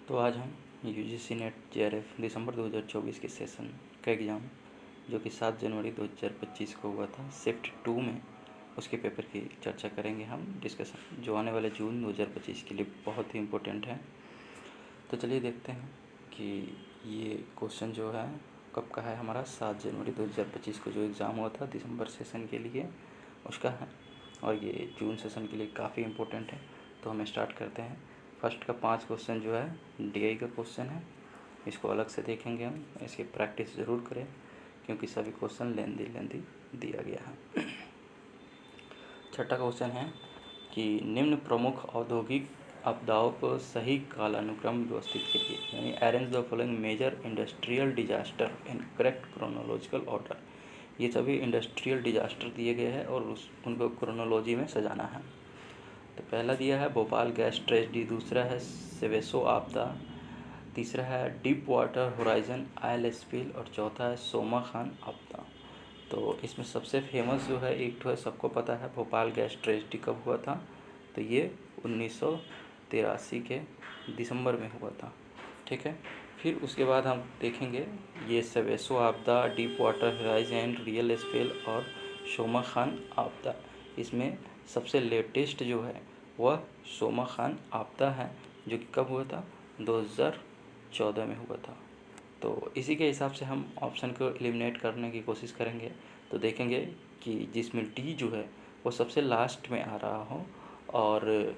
तो आज हम यूजीसी नेट जेआरएफ दिसंबर 2024 के सेशन का एग्ज़ाम जो कि 7 जनवरी 2025 को हुआ था शिफ्ट 2 में, उसके पेपर की चर्चा करेंगे हम डिस्कशन, जो आने वाले जून 2025 के लिए बहुत ही इम्पोर्टेंट है। तो चलिए देखते हैं कि ये क्वेश्चन जो है कब का है। हमारा 7 जनवरी 2025 को जो एग्ज़ाम हुआ था दिसंबर सेशन के लिए उसका है, और ये जून सेशन के लिए काफ़ी इम्पोर्टेंट है। तो हम स्टार्ट करते हैं। फर्स्ट का 5 क्वेश्चन जो है डीआई का क्वेश्चन है, इसको अलग से देखेंगे हम, इसकी प्रैक्टिस ज़रूर करें क्योंकि सभी क्वेश्चन लेंदी दिया गया है। छठा क्वेश्चन है कि निम्न प्रमुख औद्योगिक आपदाओं को सही कालानुक्रम व्यवस्थित करिए, यानी arrange the following major industrial disaster in correct chronological order. ये सभी इंडस्ट्रियल डिजास्टर दिए गए हैं और उनको क्रोनोलॉजी में सजाना है। तो पहला दिया है भोपाल गैस ट्रेजेडी, दूसरा है सेवेसो आपदा, तीसरा है deep water Horizon oil spill और चौथा है सोमा खान आपदा। तो इसमें सबसे फेमस जो है एक तो है, सबको पता है भोपाल गैस ट्रेजेडी कब हुआ था, तो ये 1983 के दिसंबर में हुआ था। ठीक है, फिर उसके बाद हम देखेंगे ये सेवेसो आपदा, deep water horizon, real spill और सोमा खान आपदा। इसमें सबसे लेटेस्ट जो है वह सोमा खान आपदा है, जो कि कब हुआ था, 2014 में हुआ था। तो इसी के हिसाब से हम ऑप्शन को एलिमिनेट करने की कोशिश करेंगे। तो देखेंगे कि जिसमें डी जो है वो सबसे लास्ट में आ रहा हो और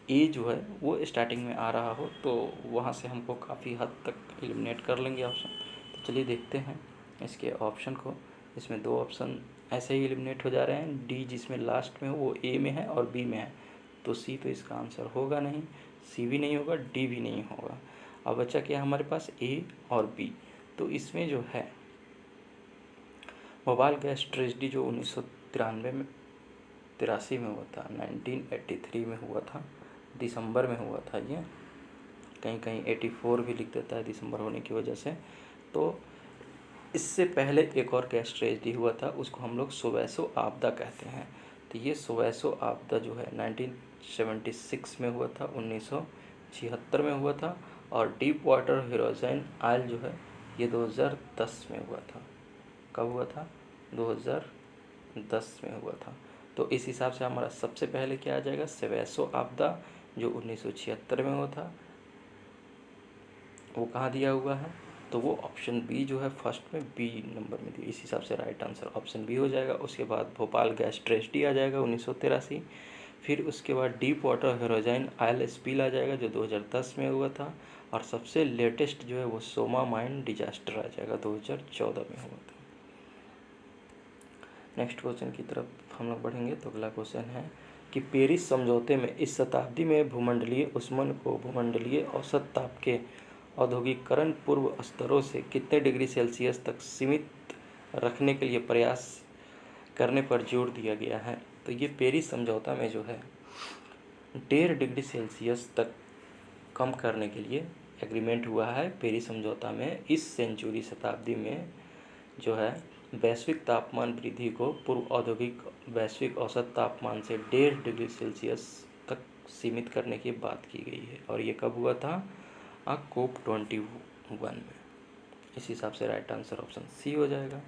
ए जो है वो स्टार्टिंग में आ रहा हो, तो वहाँ से हमको काफ़ी हद तक एलिमिनेट कर लेंगे ऑप्शन। तो चलिए देखते हैं इसके ऑप्शन को। इसमें 2 ऑप्शन ऐसे ही एलिमिनेट हो जा रहे हैं। डी जिसमें लास्ट में हो वो ए में है और बी में है, तो सी तो इसका आंसर होगा नहीं, सी भी नहीं होगा, डी भी नहीं होगा। अब बचा क्या हमारे पास, ए और बी। तो इसमें जो है भोपाल गैस ट्रेजेडी जो 1983 में 83 में हुआ था, 1983 में हुआ था, दिसंबर में हुआ था। ये कहीं कहीं 84 भी लिख देता है दिसंबर होने की वजह से। तो इससे पहले एक और गैस ट्रेजेडी हुआ था, उसको हम लोग सोवेसो आपदा कहते हैं। तो ये सोवेसो आपदा जो है 1976 में हुआ था, 1976 में हुआ था। और डीप वाटर होराइजन ऑयल जो है ये 2010 में हुआ था। कब हुआ था, 2010 में हुआ था। तो इस हिसाब से हमारा सबसे पहले क्या आ जाएगा, सेवेसो आपदा जो 1976 में हुआ था, वो कहाँ दिया हुआ है, तो वो ऑप्शन बी जो है फर्स्ट में बी नंबर में दिया। इस हिसाब से राइट आंसर ऑप्शन बी हो जाएगा। उसके बाद भोपाल गैस ट्रेजेडी आ जाएगा 1983। फिर उसके बाद Deepwater Horizon oil spill आ जाएगा जो 2010 में हुआ था। और सबसे लेटेस्ट जो है वो सोमा माइन डिजास्टर आ जाएगा, 2014 में हुआ था। नेक्स्ट क्वेश्चन की तरफ हम लोग बढ़ेंगे। तो अगला क्वेश्चन है कि पेरिस समझौते में इस शताब्दी में भूमंडलीय ऊष्मन को भूमंडलीय औसत ताप के औद्योगिकरण पूर्व स्तरों से कितने डिग्री सेल्सियस तक सीमित रखने के लिए प्रयास करने पर जोर दिया गया है। तो ये पेरिस समझौता में जो है 1.5 डिग्री सेल्सियस तक कम करने के लिए एग्रीमेंट हुआ है। पेरिस समझौता में इस सेंचुरी शताब्दी में जो है वैश्विक तापमान वृद्धि को पूर्व औद्योगिक वैश्विक औसत तापमान से 1.5 डिग्री सेल्सियस तक सीमित करने की बात की गई है। और ये कब हुआ था, COP21 में। इस हिसाब से राइट आंसर ऑप्शन सी हो जाएगा।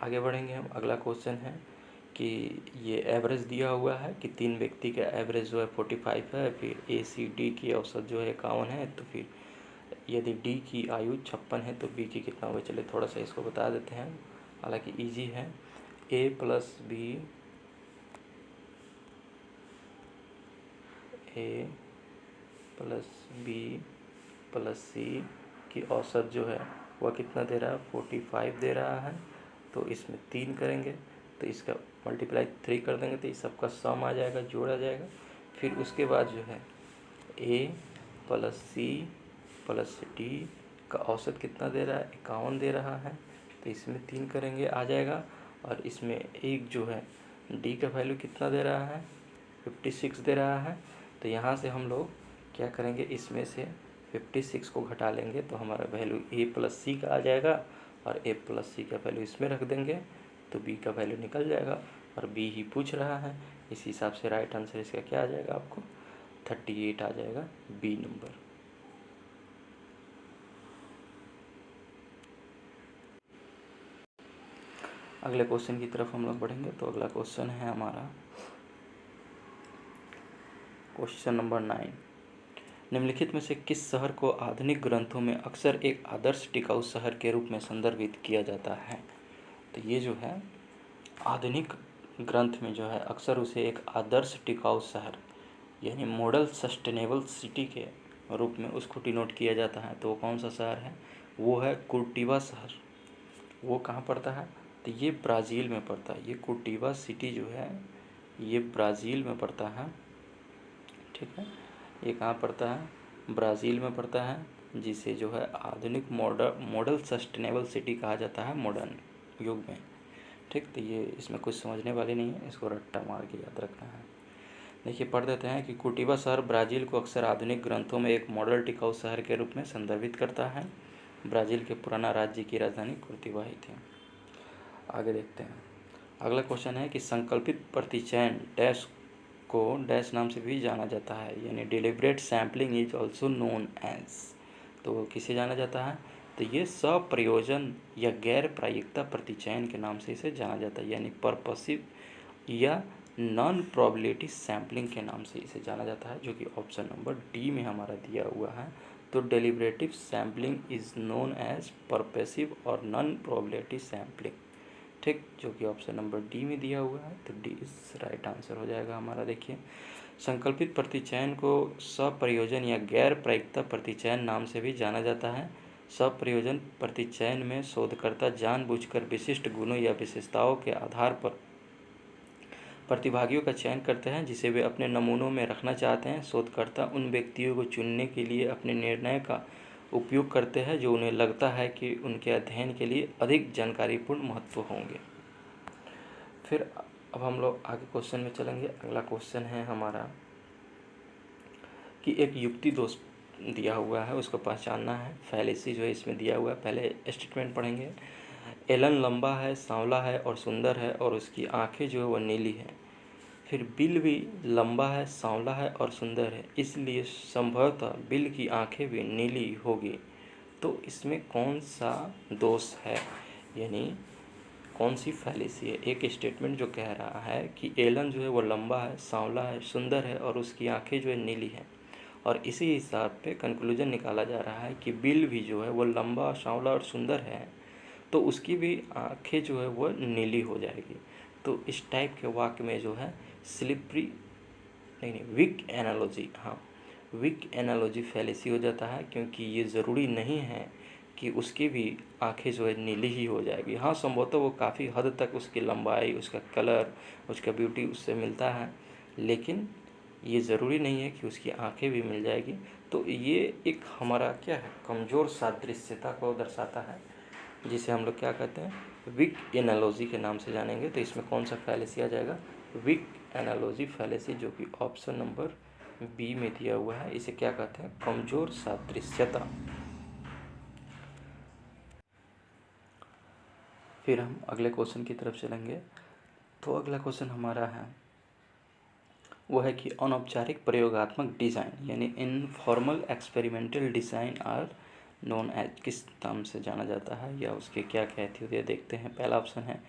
आगे बढ़ेंगे हम। अगला क्वेश्चन है कि ये एवरेज दिया हुआ है कि 3 व्यक्ति का एवरेज जो है 45 है, फिर ACD की औसत जो है 51 है, तो फिर यदि डी की आयु 56 है तो बी की कितना होगा। चलिए थोड़ा सा इसको बता देते हैं, हालांकि इजी है। A plus B, A plus B plus C की औसत जो है वह कितना दे रहा है, 45 दे रहा है। तो इसमें 3 करेंगे तो इसका मल्टीप्लाई 3 कर देंगे तो इस सबका सम आ जाएगा, जोड़ आ जाएगा। फिर उसके बाद जो है A plus C plus D का औसत कितना दे रहा है, 51 दे रहा है। तो इसमें 3 करेंगे आ जाएगा। और इसमें एक जो है डी का वैल्यू कितना दे रहा है, 56 दे रहा है। तो यहाँ से हम लोग क्या करेंगे, इसमें से 56 को घटा लेंगे तो हमारा वैल्यू A प्लस सी का आ जाएगा। और A प्लस सी का वैल्यू इसमें रख देंगे तो B का वैल्यू निकल जाएगा। और B ही पूछ रहा है, इस हिसाब से राइट आंसर इसका क्या आ जाएगा, आपको 38 आ जाएगा, बी नंबर। अगले क्वेश्चन की तरफ हम लोग बढ़ेंगे। तो अगला क्वेश्चन है हमारा क्वेश्चन नंबर 9। निम्नलिखित में से किस शहर को आधुनिक ग्रंथों में अक्सर एक आदर्श टिकाऊ शहर के रूप में संदर्भित किया जाता है? तो ये जो है आधुनिक ग्रंथ में जो है अक्सर उसे एक आदर्श टिकाऊ शहर यानी मॉडल सस्टेनेबल सिटी के रूप में उसको डिनोट किया जाता है। तो वो कौन सा शहर है? वो है कुर्टिबा शहर। वो कहाँ पड़ता है? तो ये ब्राज़ील में पड़ता है। ये कुर्टिबा सिटी जो है ये ब्राज़ील में पड़ता है। ठीक है, ये कहाँ पड़ता है? ब्राज़ील में पड़ता है, जिसे जो है आधुनिक मॉडल सस्टेनेबल सिटी कहा जाता है मॉडर्न युग में। ठीक, तो ये इसमें कुछ समझने वाली नहीं है, इसको रट्टा मार के याद रखना है। देखिए पढ़ देते हैं कि कुर्टिबा शहर ब्राज़ील को अक्सर आधुनिक ग्रंथों में एक मॉडल टिकाऊ शहर के रूप में संदर्भित करता है। ब्राज़ील के पुराना राज्य की राजधानी कुर्टिबा ही थी। आगे देखते हैं। अगला क्वेश्चन है कि संकल्पित प्रतिचयन डैश को डैश नाम से भी जाना जाता है, यानी deliberate sampling is also known as. तो किसे जाना जाता है? तो ये सप्रयोजन या गैर प्रायिकता प्रतिचयन के नाम से इसे जाना जाता है, यानी पर्पसिव या नॉन प्रोबेबिलिटी सैम्पलिंग के नाम से इसे जाना जाता है, जो कि ऑप्शन नंबर डी में हमारा दिया हुआ है। तो deliberative sampling is known as purposive और नॉन प्रोबेबिलिटी सैम्पलिंग। ठीक, जो कि ऑप्शन नंबर डी में दिया हुआ है। तो डी इज राइट आंसर हो जाएगा हमारा। देखिए संकल्पित प्रतिचयन को सप्रयोजन या गैर प्रायिकता प्रतिचयन नाम से भी जाना जाता है। सप्रयोजन प्रतिचयन में शोधकर्ता जानबूझकर विशिष्ट गुणों या विशेषताओं के आधार पर प्रतिभागियों का चयन करते हैं जिसे वे अपने नमूनों में रखना चाहते हैं। शोधकर्ता उन व्यक्तियों को चुनने के लिए अपने निर्णय का उपयोग करते हैं जो उन्हें लगता है कि उनके अध्ययन के लिए अधिक जानकारीपूर्ण महत्व होंगे। फिर अब हम लोग आगे क्वेश्चन में चलेंगे। अगला क्वेश्चन है हमारा कि एक युक्ति दोष दिया हुआ है, उसको पहचानना है। फैलेसी जो है इसमें दिया हुआ है। पहले स्टेटमेंट पढ़ेंगे। एलन लंबा है, सांवला है और सुंदर है और उसकी आंखें जो है वह नीली है। फिर बिल भी लंबा है, सांवला है और सुंदर है, इसलिए संभवतः बिल की आंखें भी नीली होगी। तो इसमें कौन सा दोष है, यानी कौन सी फैलेसी है? एक स्टेटमेंट जो कह रहा है कि एलन जो है वो लंबा है, सांवला है, सुंदर है और उसकी आंखें जो है नीली हैं, और इसी हिसाब पे कंक्लूजन निकाला जा रहा है कि बिल भी जो है वो लंबा, सांवला और सुंदर है, तो उसकी भी आंखें जो है वो नीली हो जाएगी। तो इस टाइप के वाक्य में जो है स्लिपरी नहीं वीक एनालॉजी, हाँ वीक एनालॉजी फैलेसी हो जाता है, क्योंकि ये ज़रूरी नहीं है कि उसकी भी आंखें जो है नीली ही हो जाएगी। हाँ संभवतः वो काफ़ी हद तक उसकी लंबाई, उसका कलर, उसका ब्यूटी उससे मिलता है, लेकिन ये ज़रूरी नहीं है कि उसकी आंखें भी मिल जाएगी। तो ये एक हमारा क्या है, कमज़ोर सादृश्यता को दर्शाता है, जिसे हम लोग क्या कहते हैं, वीक एनालॉजी के नाम से जानेंगे। तो इसमें कौन सा फैलेसी आ जाएगा? वीक एनालॉजी फैलेसी, जो कि ऑप्शन नंबर बी में दिया हुआ है। इसे क्या कहते हैं? कमज़ोर सादृश्यता। फिर हम अगले क्वेश्चन की तरफ चलेंगे। तो अगला क्वेश्चन हमारा है वो है कि अनौपचारिक प्रयोगात्मक डिज़ाइन यानी informal experimental design are known as किस नाम से जाना जाता है, या उसके क्या कहते हैं देखते हैं। पहला ऑप्शन है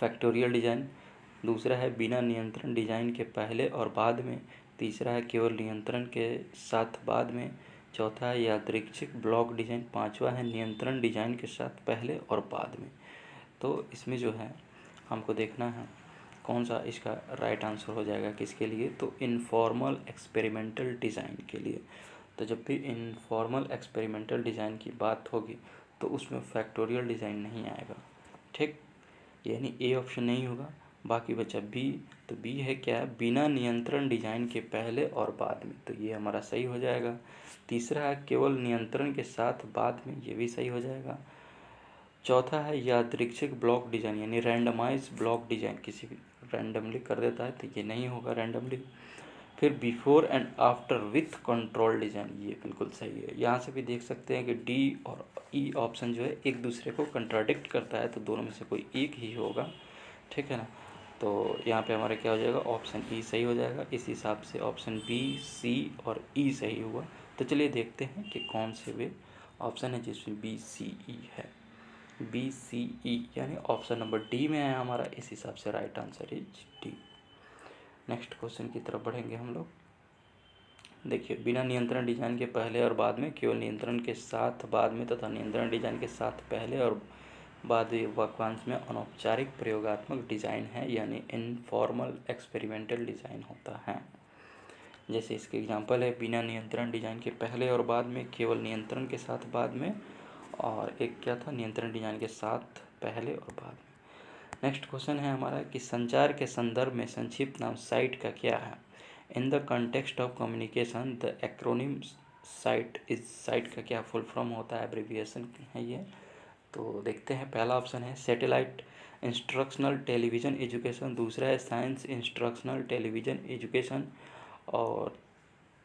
फैक्टोरियल डिज़ाइन, दूसरा है बिना नियंत्रण डिज़ाइन के पहले और बाद में, तीसरा है केवल नियंत्रण के साथ बाद में, चौथा है यादृच्छिक ब्लॉक डिज़ाइन, पांचवा है नियंत्रण डिज़ाइन के साथ पहले और बाद में। तो इसमें जो है हमको देखना है कौन सा इसका राइट आंसर हो जाएगा किसके लिए। तो इनफॉर्मल एक्सपेरिमेंटल डिज़ाइन के लिए। तो जब भी इनफॉर्मल एक्सपेरिमेंटल डिज़ाइन की बात होगी तो उसमें फैक्टोरियल डिज़ाइन नहीं आएगा। ठीक, यानी ए ऑप्शन नहीं होगा, बाकी बचा बी। तो बी है क्या? बिना नियंत्रण डिज़ाइन के पहले और बाद में, तो ये हमारा सही हो जाएगा। तीसरा है केवल नियंत्रण के साथ बाद में, ये भी सही हो जाएगा। चौथा है यादृच्छिक ब्लॉक डिज़ाइन यानी रैंडमाइज ब्लॉक डिज़ाइन, किसी भी रैंडमली कर देता है, तो ये नहीं होगा रैंडमली। फिर before and after with control design, ये बिल्कुल सही है। यहाँ से भी देख सकते हैं कि डी और ई ऑप्शन जो है एक दूसरे को कंट्राडिक्ट करता है, तो दोनों में से कोई एक ही होगा। ठीक है ना। तो यहाँ पे हमारा क्या हो जाएगा? ऑप्शन ई सही हो जाएगा। इस हिसाब से ऑप्शन बी, सी और ई सही हुआ। तो चलिए देखते हैं कि कौन से वे ऑप्शन है जिसमें बी, सी, ई है। BCE यानी ऑप्शन नंबर डी में है हमारा, इस हिसाब से right answer is D. Next question की तरफ बढ़ेंगे हम लोग। देखिए, बिना नियंत्रण डिजाइन के पहले और बाद में, केवल नियंत्रण के साथ बाद में तथा नियंत्रण डिजाइन के साथ पहले और बाद वाक्यांश में अनौपचारिक प्रयोगात्मक डिजाइन है, यानी इनफॉर्मल एक्सपेरिमेंटल डिजाइन होता है। जैसे इसके एग्जांपल है, बिना नियंत्रण डिजाइन के पहले और बाद में, केवल नियंत्रण के साथ बाद में, और एक क्या था, नियंत्रण डिजाइन के साथ पहले और बाद में। नेक्स्ट क्वेश्चन है हमारा कि संचार के संदर्भ में संक्षिप्त नाम साइट का क्या है। In the context of communication the acronym site is, site का क्या फुल फॉर्म होता है, एब्रिविएशन है ये। तो देखते हैं, पहला ऑप्शन है सैटेलाइट इंस्ट्रक्शनल टेलीविज़न एजुकेशन, दूसरा है साइंस इंस्ट्रक्शनल टेलीविज़न एजुकेशन, और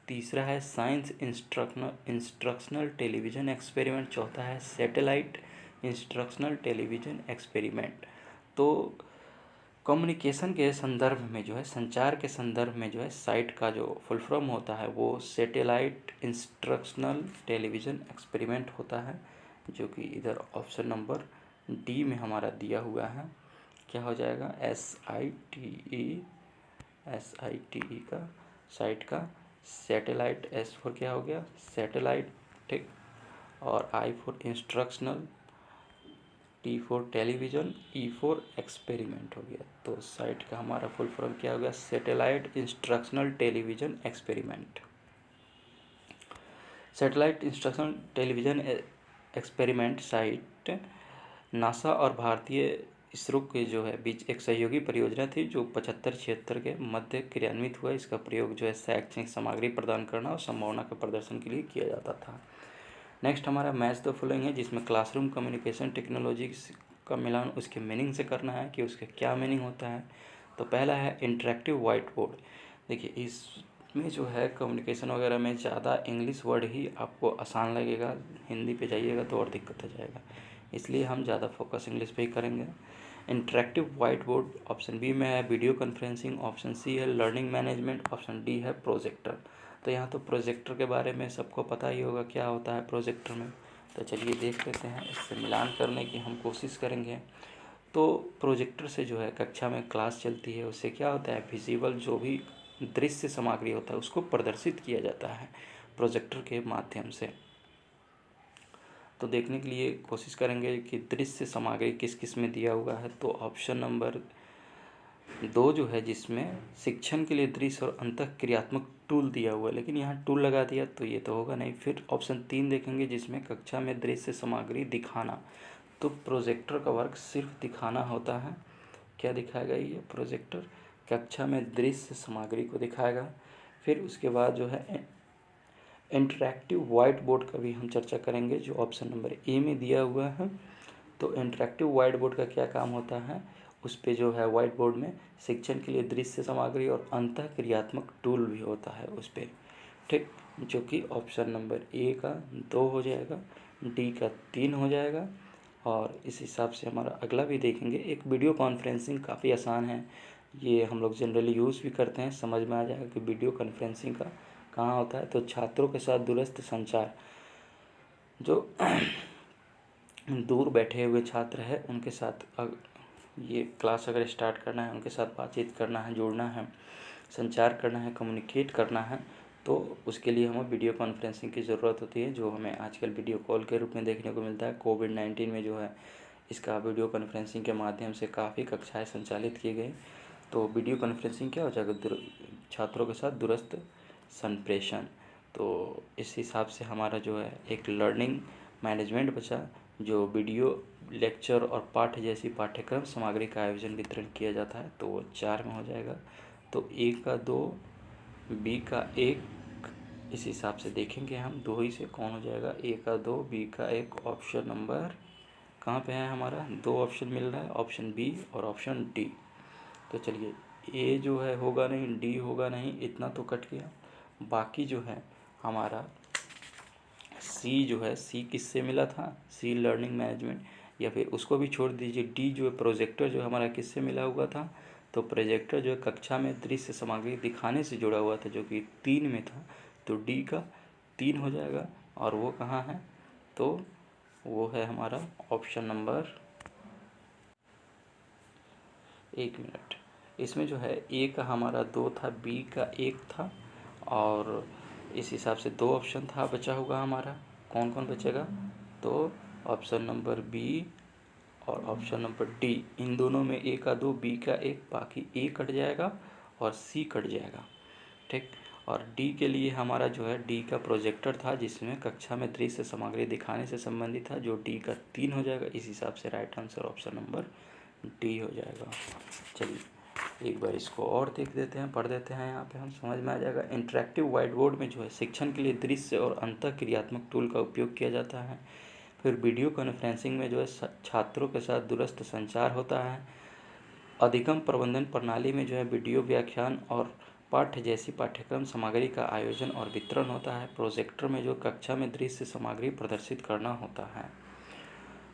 तीसरा है साइंस इंस्ट्रक्शनल टेलीविज़न एक्सपेरिमेंट, चौथा है सैटेलाइट इंस्ट्रक्शनल टेलीविज़न एक्सपेरिमेंट। तो कम्युनिकेशन के संदर्भ में जो है, संचार के संदर्भ में जो है, साइट का जो फुल फॉर्म होता है वो सैटेलाइट इंस्ट्रक्शनल टेलीविज़न एक्सपेरिमेंट होता है, जो कि इधर ऑप्शन नंबर डी में हमारा दिया हुआ है। क्या हो जाएगा, SITE का साइट का, सैटेलाइट S फॉर क्या हो गया, सैटेलाइट, ठीक, और I for instructional, T for television, E for experiment हो गया। तो साइट का हमारा फुल फॉर्म क्या हो गया, satellite instructional television experiment. Satellite instructional television experiment site NASA और भारतीय इसरो के जो है बीच एक सहयोगी परियोजना थी, जो 75-76 के मध्य क्रियान्वित हुआ। इसका प्रयोग जो है शैक्षणिक सामग्री प्रदान करना और संभावना के प्रदर्शन के लिए किया जाता था। नेक्स्ट हमारा मैच द फॉलोइंग है, जिसमें क्लासरूम कम्युनिकेशन टेक्नोलॉजी का मिलान उसके मीनिंग से करना है कि उसका क्या मीनिंग होता है। तो पहला है इंटरेक्टिव वाइट बोर्ड। देखिए, इसमें जो है कम्युनिकेशन वगैरह में ज़्यादा इंग्लिश वर्ड ही आपको आसान लगेगा, हिंदी पे जाइएगा तो और दिक्कत हो जाएगा, इसलिए हम ज़्यादा फोकस इंग्लिश पे ही करेंगे। Interactive white board option B में है, वीडियो कॉन्फ्रेंसिंग ऑप्शन सी है, लर्निंग मैनेजमेंट ऑप्शन डी है, प्रोजेक्टर। तो यहाँ तो प्रोजेक्टर के बारे में सबको पता ही होगा क्या होता है प्रोजेक्टर में। तो चलिए देख लेते हैं, इससे मिलान करने की हम कोशिश करेंगे। तो प्रोजेक्टर से जो है कक्षा में क्लास चलती है, उससे क्या होता है, विजिबल जो भी दृश्य सामग्री होता है उसको प्रदर्शित किया जाता है प्रोजेक्टर के माध्यम से। तो देखने के लिए कोशिश करेंगे कि दृश्य सामग्री किस किस में दिया हुआ है। तो ऑप्शन नंबर 2 जो है, जिसमें शिक्षण के लिए दृश्य और अंतःक्रियात्मक टूल दिया हुआ है, लेकिन यहाँ टूल लगा दिया तो ये तो होगा नहीं। फिर ऑप्शन 3 देखेंगे, जिसमें कक्षा में दृश्य सामग्री दिखाना। तो प्रोजेक्टर का वर्क सिर्फ दिखाना होता है। क्या दिखाएगा ये प्रोजेक्टर, कक्षा में दृश्य सामग्री को दिखाएगा। फिर उसके बाद जो है इंटरैक्टिव वाइट बोर्ड का भी हम चर्चा करेंगे, जो ऑप्शन नंबर ए में दिया हुआ है। तो इंटरैक्टिव वाइट बोर्ड का क्या काम होता है, उस पे जो है वाइट बोर्ड में शिक्षण के लिए दृश्य सामग्री और अंतःक्रियात्मक टूल भी होता है उस पर, ठीक, जो कि ऑप्शन नंबर ए का 2 हो जाएगा, डी का 3 हो जाएगा। और इस हिसाब से हमारा अगला भी देखेंगे। एक वीडियो कॉन्फ्रेंसिंग काफ़ी आसान है, ये हम लोग जनरली यूज़ भी करते हैं, समझ में आ जाएगा कि वीडियो कॉन्फ्रेंसिंग का कहाँ होता है। तो छात्रों के साथ दूरस्थ संचार, जो दूर बैठे हुए छात्र है उनके साथ ये क्लास अगर स्टार्ट करना है, उनके साथ बातचीत करना है, जुड़ना है, संचार करना है, कम्युनिकेट करना है, तो उसके लिए हमें वीडियो कॉन्फ्रेंसिंग की ज़रूरत होती है, जो हमें आजकल वीडियो कॉल के रूप में देखने को मिलता है। कोविड-19 में जो है इसका वीडियो कॉन्फ्रेंसिंग के माध्यम से काफ़ी कक्षाएं संचालित की गई। तो वीडियो कॉन्फ्रेंसिंग क्या हो जाएगा, छात्रों के साथ दूरस्थ संप्रेषण। तो इस हिसाब से हमारा जो है एक लर्निंग मैनेजमेंट बचा, जो वीडियो लेक्चर और पाठ्य जैसी पाठ्यक्रम सामग्री का आयोजन वितरण किया जाता है। तो वो 4 में हो जाएगा। तो ए का 2, बी का 1, इस हिसाब से देखेंगे हम 2 ही से कौन हो जाएगा, ए का 2, बी का 1। ऑप्शन नंबर कहाँ पे है हमारा, 2 ऑप्शन मिल रहा है, ऑप्शन बी और ऑप्शन डी। तो चलिए, ए जो है होगा नहीं, डी होगा नहीं, इतना तो कट गया। बाकी जो है हमारा सी जो है, सी किससे मिला था, सी लर्निंग मैनेजमेंट, या फिर उसको भी छोड़ दीजिए। डी जो है प्रोजेक्टर जो हमारा किससे मिला हुआ था, तो प्रोजेक्टर जो है कक्षा में दृश्य सामग्री दिखाने से जुड़ा हुआ था, जो कि 3 में था। तो डी का 3 हो जाएगा। और वो कहाँ है, तो वो है हमारा ऑप्शन नंबर, 1 मिनट, इसमें जो है ए का हमारा 2 था, बी का 1 था, और इस हिसाब से 2 ऑप्शन था बचा होगा हमारा। कौन कौन बचेगा? तो ऑप्शन नंबर बी और ऑप्शन नंबर डी, इन दोनों में ए का 2, बी का 1, बाकी ए कट जाएगा और सी कट जाएगा। ठीक। और डी के लिए हमारा जो है डी का प्रोजेक्टर था, जिसमें कक्षा में दृश्य सामग्री दिखाने से संबंधित था, जो डी का 3 हो जाएगा। इस हिसाब से right answer option number D हो जाएगा। चलिए एक बार इसको और देख देते हैं, पढ़ देते हैं, यहाँ पे हम समझ में आ जाएगा। इंटरेक्टिव व्हाइट बोर्ड में जो है शिक्षण के लिए दृश्य और अंतःक्रियात्मक टूल का उपयोग किया जाता है। फिर वीडियो कॉन्फ्रेंसिंग में जो है छात्रों के साथ दूरस्थ संचार होता है। अधिगम प्रबंधन प्रणाली में जो है वीडियो व्याख्यान और पाठ्य जैसी पाठ्यक्रम सामग्री का आयोजन और वितरण होता है। प्रोजेक्टर में जो कक्षा में दृश्य सामग्री प्रदर्शित करना होता है।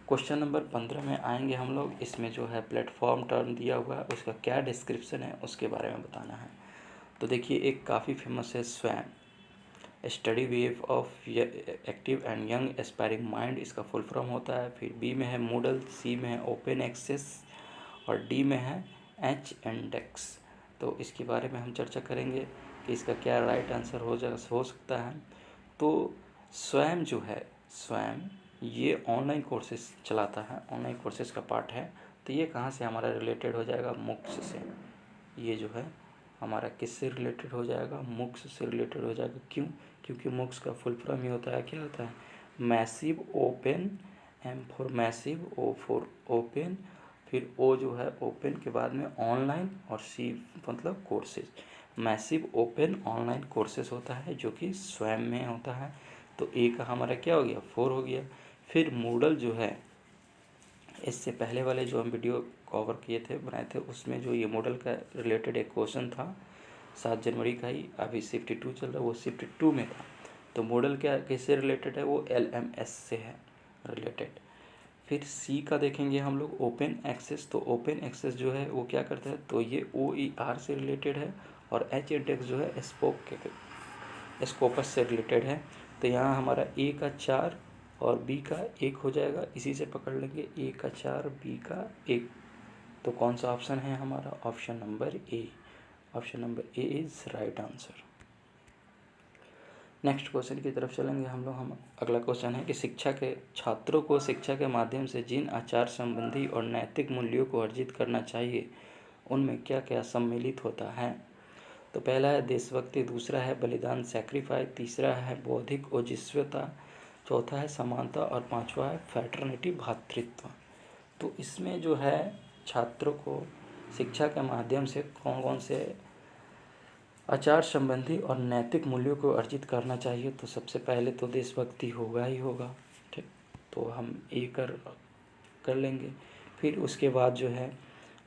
क्वेश्चन नंबर 15 में आएंगे हम लोग। इसमें जो है प्लेटफॉर्म टर्म दिया हुआ है, उसका क्या डिस्क्रिप्शन है उसके बारे में बताना है। तो देखिए एक काफ़ी फेमस है स्वयं, study wave of active and young aspiring mind, इसका फुल फॉर्म होता है। फिर बी में है मूडल, सी में है ओपन एक्सेस और डी में है एच इंडेक्स। तो इसके बारे में हम चर्चा करेंगे कि इसका क्या राइट आंसर हो सकता है। तो स्वयं जो है, स्वयं ये ऑनलाइन कोर्सेज चलाता है, ऑनलाइन कोर्सेज का पार्ट है। तो ये कहाँ से हमारा रिलेटेड हो जाएगा? मुक्स से। ये जो है हमारा किससे रिलेटेड हो जाएगा? मुक्स से रिलेटेड हो जाएगा। क्यों? क्योंकि मुक्स का फुल फॉर्म ही होता है, क्या होता है? Massive open, M for massive, O for open, फिर ओ जो है ओपन के बाद में ऑनलाइन, और सी मतलब courses. Massive open online courses होता है जो कि स्वयं में होता है। तो ए का हमारा क्या हो गया? 4 हो गया। फिर मूडल जो है, इससे पहले वाले जो हम वीडियो कवर किए थे, बनाए थे, उसमें जो ये मॉडल का रिलेटेड एक क्वेश्चन था 7 जनवरी का ही, अभी शिफ्ट 2 चल रहा है, वो शिफ्ट 2 में था। तो मॉडल क्या किससे रिलेटेड है? वो LMS से है रिलेटेड। फिर सी का देखेंगे हम लोग, ओपन एक्सेस। तो ओपन एक्सेस जो है वो क्या करता है? तो ये OER से रिलेटेड है। और एच इंडेक्स जो है स्कोपस से रिलेटेड है। तो यहाँ हमारा ए का 4 और बी का 1 हो जाएगा, इसी से पकड़ लेंगे, ए का 4 बी का 1। तो कौन सा ऑप्शन है हमारा? Option number A. Option number A is right answer. Next question की तरफ चलेंगे हम लोग। हम अगला क्वेश्चन है कि शिक्षा के छात्रों को शिक्षा के माध्यम से जिन आचार संबंधी और नैतिक मूल्यों को अर्जित करना चाहिए, उनमें क्या क्या सम्मिलित होता है? तो पहला है देशभक्ति, दूसरा है बलिदान सैक्रिफाइस, तीसरा है बौद्धिक ओजस्विता, चौथा है समानता और पांचवा है फ्रेटर्निटी भ्रातृत्व। तो इसमें जो है छात्रों को शिक्षा के माध्यम से कौन कौन से आचार संबंधी और नैतिक मूल्यों को अर्जित करना चाहिए? तो सबसे पहले तो देशभक्ति होगा ही होगा। ठीक, तो हम ए कर लेंगे। फिर उसके बाद जो है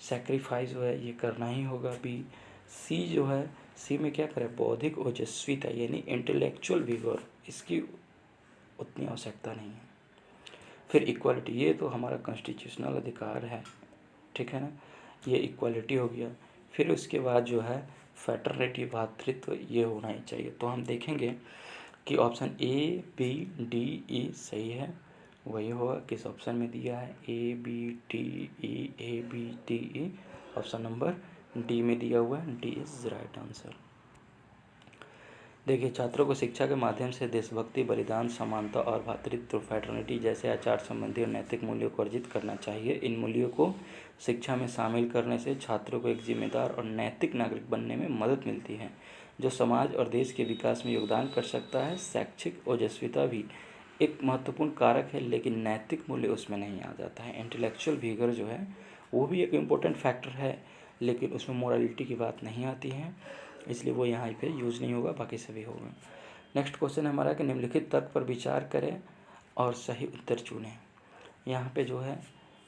सैक्रिफाइस जो है ये करना ही होगा, बी। सी जो है, सी में क्या करें? बौद्धिक ओजस्विता यानी इंटेलेक्चुअल विगोर, इसकी उतनी आवश्यकता नहीं है। फिर इक्वालिटी, ये तो हमारा कॉन्स्टिट्यूशनल अधिकार है, ठीक है ना, ये इक्वालिटी हो गया। फिर उसके बाद जो है फ्रेटर्निटी भ्रातृत्व, ये होना ही चाहिए। तो हम देखेंगे कि option A B D E सही है, वही होगा। किस ऑप्शन में दिया है? A B D E, A B D E, option number D में दिया हुआ है, डी इज राइट आंसर। देखिए छात्रों को शिक्षा के माध्यम से देशभक्ति, बलिदान, समानता और भ्रातृत्व, फ्रेटर्निटी जैसे आचार संबंधी और नैतिक मूल्यों को अर्जित करना चाहिए। इन मूल्यों को शिक्षा में शामिल करने से छात्रों को एक जिम्मेदार और नैतिक नागरिक बनने में मदद मिलती है, जो समाज और देश के विकास में योगदान कर सकता है। शैक्षिक ओजस्विता भी एक महत्वपूर्ण कारक है, लेकिन नैतिक मूल्य उसमें नहीं आ जाता है। इंटेलेक्चुअल विगोर जो है वो भी एक इम्पोर्टेंट फैक्टर है, लेकिन उसमें मोरालिटी की बात नहीं आती है, इसलिए वो यहाँ पे यूज़ नहीं होगा, बाकी सभी होगा। नेक्स्ट क्वेश्चन हमारा कि निम्नलिखित तर्क पर विचार करें और सही उत्तर चुनें। यहाँ पे जो है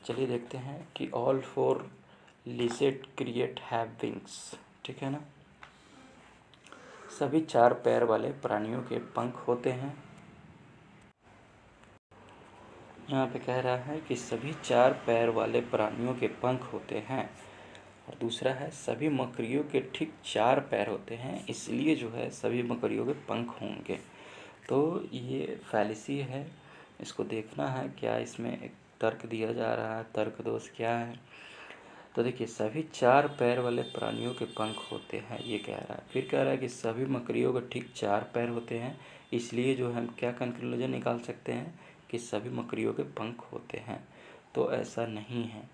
चलिए देखते हैं कि all four listed creature have wings, ठीक है ना। सभी 4 पैर वाले प्राणियों के पंख होते हैं। यहाँ पे कह रहा है कि सभी 4 पैर वाले प्राणियों के पंख होते हैं। और दूसरा है सभी मकड़ियों के ठीक 4 पैर होते हैं, इसलिए जो है सभी मकड़ियों के पंख होंगे। तो ये फैलिसी है इसको देखना है क्या इसमें एक तर्क दिया जा रहा है, तर्क दोष क्या है। तो देखिए सभी 4 पैर वाले प्राणियों के पंख होते हैं, ये कह रहा है। फिर कह रहा है कि सभी मकड़ियों के ठीक 4 पैर होते हैं, इसलिए जो हम क्या कंक्लूजन निकाल सकते हैं कि सभी मकड़ियों के पंख होते हैं। तो ऐसा नहीं है।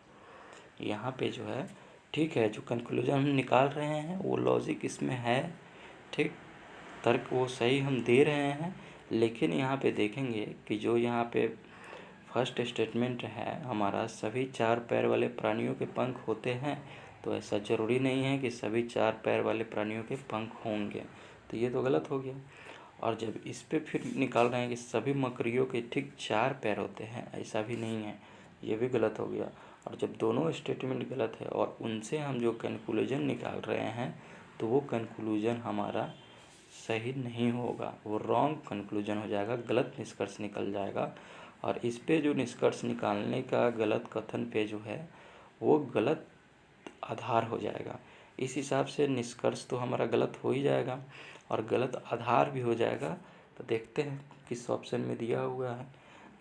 यहाँ पे जो है ठीक है, जो कंक्लूजन हम निकाल रहे हैं वो लॉजिक इसमें है, ठीक, तर्क वो सही हम दे रहे हैं। लेकिन यहाँ पे देखेंगे कि जो यहाँ पे फर्स्ट स्टेटमेंट है हमारा, सभी 4 पैर वाले प्राणियों के पंख होते हैं, तो ऐसा ज़रूरी नहीं है कि सभी 4 पैर वाले प्राणियों के पंख होंगे, तो ये तो गलत हो गया। और जब इस पे फिर निकाल रहे हैं कि सभी मकड़ियों के ठीक 4 पैर होते हैं, ऐसा भी नहीं है, ये भी गलत हो गया। और जब दोनों स्टेटमेंट गलत है और उनसे हम जो कंक्लूजन निकाल रहे हैं तो वो कंक्लूजन हमारा सही नहीं होगा, वो रॉन्ग कंक्लूजन हो जाएगा, गलत निष्कर्ष निकल जाएगा। और इस पे जो निष्कर्ष निकालने का गलत कथन पे जो है वो गलत आधार हो जाएगा। इस हिसाब से निष्कर्ष तो हमारा गलत हो ही जाएगा और गलत आधार भी हो जाएगा। तो देखते हैं किस ऑप्शन में दिया हुआ है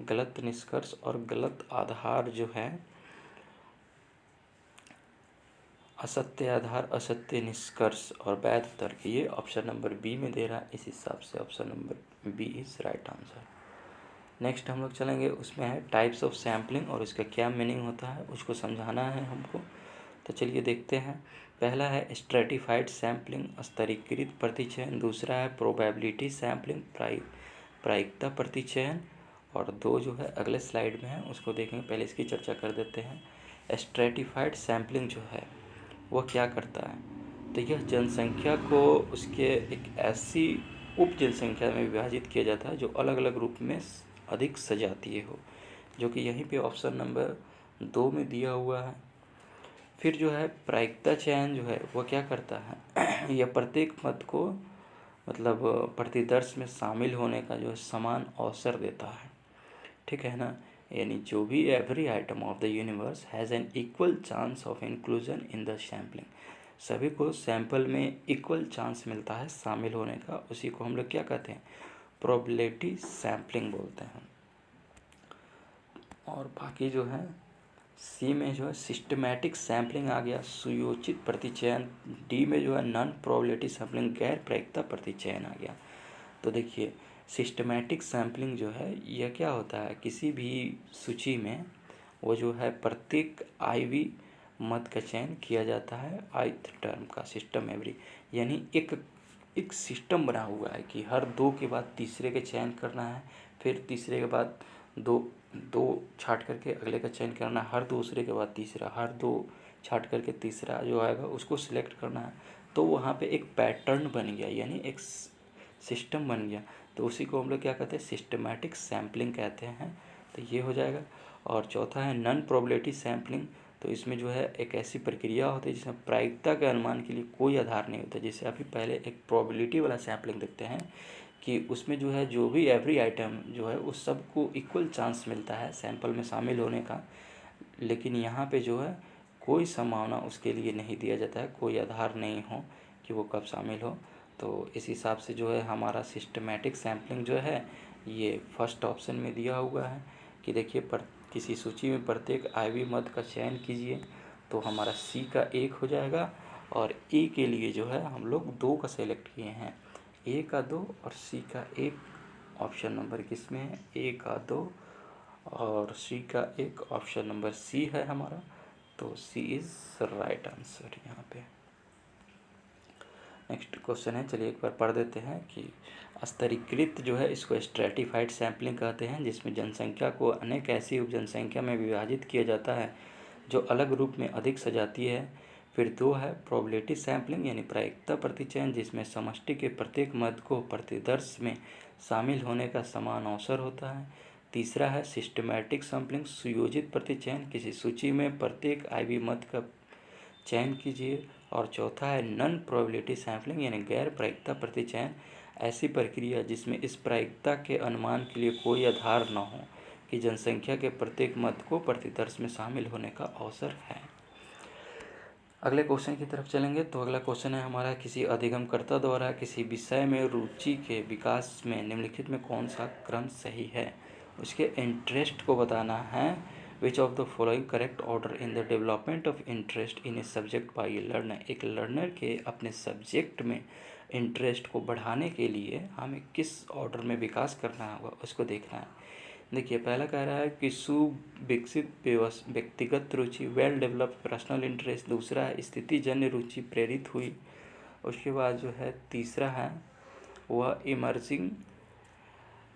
गलत निष्कर्ष और गलत आधार जो है, असत्य आधार, असत्य निष्कर्ष और वैध तर्क, ये ऑप्शन नंबर बी में दे रहा है। इस हिसाब से option number B is right answer. Next हम लोग चलेंगे, उसमें है टाइप्स ऑफ सैम्पलिंग और उसका क्या मीनिंग होता है उसको समझाना है हमको। तो चलिए देखते हैं। पहला है स्ट्रेटिफाइड सैम्पलिंग, स्तरीकृत प्रतिचयन। दूसरा है प्रोबेबिलिटी सैम्पलिंग, प्रायिकता प्रतिचयन। और 2 जो है अगले स्लाइड में है उसको देखेंगे, पहले इसकी चर्चा कर देते हैं। स्ट्रेटिफाइड सैम्पलिंग जो है वह क्या करता है, तो यह जनसंख्या को उसके एक ऐसी उप जनसंख्या में विभाजित किया जाता है जो अलग अलग रूप में अधिक सजातीय हो, जो कि यहीं पे ऑप्शन नंबर 2 में दिया हुआ है। फिर जो है प्रायिकता चयन जो है वह क्या करता है यह प्रत्येक मत को मतलब प्रतिदर्श में शामिल होने का जो समान अवसर देता है, ठीक है ना। यानी जो भी every item of the universe has an equal chance of inclusion in the sampling, सभी को सैंपल में इक्वल चांस मिलता है शामिल होने का, उसी को हम लोग क्या कहते हैं, प्रोबेबिलिटी सैम्पलिंग बोलते हैं। और बाकी जो है सी में जो है सिस्टमैटिक सैम्पलिंग आ गया, सुयोजित प्रतिचयन। डी में जो है नॉन प्रोबेबिलिटी सैम्पलिंग, गैर प्रायिकता प्रतिचयन आ गया। तो देखिए सिस्टमैटिक सैम्पलिंग जो है यह क्या होता है, किसी भी सूची में वो जो है प्रत्येक आईवी मत का चयन किया जाता है, आइथ टर्म का सिस्टम एवरी, यानी एक सिस्टम बना हुआ है कि हर 2 के बाद तीसरे का चयन करना है, फिर तीसरे के बाद दो छाट करके अगले का चयन करना है, हर दूसरे के बाद तीसरा, हर 2 छाट करके तीसरा जो आएगा उसको सिलेक्ट करना है। तो वहाँ पे एक पैटर्न बन गया, यानी एक सिस्टम बन गया, तो उसी को हम लोग क्या कहते हैं, सिस्टमैटिक सैम्पलिंग कहते हैं। तो ये हो जाएगा। और चौथा है नॉन प्रोबेबिलिटी सैम्पलिंग, तो इसमें जो है एक ऐसी प्रक्रिया होती है जिसमें प्रायिकता के अनुमान के लिए कोई आधार नहीं होता। जैसे अभी पहले एक प्रोबेबिलिटी वाला सैम्पलिंग देखते हैं कि उसमें जो है जो भी एवरी आइटम जो है उस सबको इक्वल चांस मिलता है सैंपल में शामिल होने का, लेकिन यहाँ पे जो है कोई संभावना उसके लिए नहीं दिया जाता है, कोई आधार नहीं हो कि वो कब शामिल हो। तो इस हिसाब से जो है हमारा सिस्टमैटिक सैम्पलिंग जो है ये फर्स्ट ऑप्शन में दिया हुआ है कि देखिए किसी सूची में प्रत्येक आईवी मत का चयन कीजिए, तो हमारा सी का 1 हो जाएगा। और ए के लिए जो है हम लोग 2 का सेलेक्ट किए हैं, ए का 2 और सी का 1। ऑप्शन नंबर किस में है, ए का 2 और सी का 1, ऑप्शन नंबर सी है हमारा। तो सी इज़ राइट आंसर यहाँ पे। नेक्स्ट क्वेश्चन है, चलिए एक बार पढ़ देते हैं कि स्तरीकृत जो है इसको स्ट्रेटिफाइड सैम्पलिंग कहते हैं, जिसमें जनसंख्या को अनेक ऐसी उप जनसंख्या में विभाजित किया जाता है जो अलग रूप में अधिक सजाती है। फिर 2 है प्रोबेबिलिटी सैम्पलिंग यानी प्रायिकता प्रतिचयन, जिसमें समष्टि के प्रत्येक मत को प्रतिदर्श में शामिल होने का समान अवसर होता है। तीसरा है सिस्टमैटिक सैम्पलिंग, सुयोजित प्रतिचयन, किसी सूची में प्रत्येक आईवी मत का चयन कीजिए। और चौथा है नॉन प्रोबेबिलिटी सैम्पलिंग यानी गैर प्रायिकता प्रतिचयन, ऐसी प्रक्रिया जिसमें इस प्रायिकता के अनुमान के लिए कोई आधार न हो कि जनसंख्या के प्रत्येक मत को प्रतिदर्श में शामिल होने का अवसर है। अगले क्वेश्चन की तरफ चलेंगे। तो अगला क्वेश्चन है हमारा, किसी अधिगमकर्ता द्वारा किसी विषय में रुचि के विकास में निम्नलिखित में कौन सा क्रम सही है। उसके इंटरेस्ट को बताना है। Which of the following correct order in the development of interest in a subject by A learner. एक लर्नर के अपने सब्जेक्ट में इंटरेस्ट को बढ़ाने के लिए हमें किस ऑर्डर में विकास करना होगा उसको देखना है। देखिए पहला कह रहा है कि सुविकसित व्यक्तिगत रुचि, वेल डेवलप्ड पर्सनल इंटरेस्ट। दूसरा है स्थितिजन्य रुचि, प्रेरित हुई। उसके बाद जो है तीसरा है वह इमर्जिंग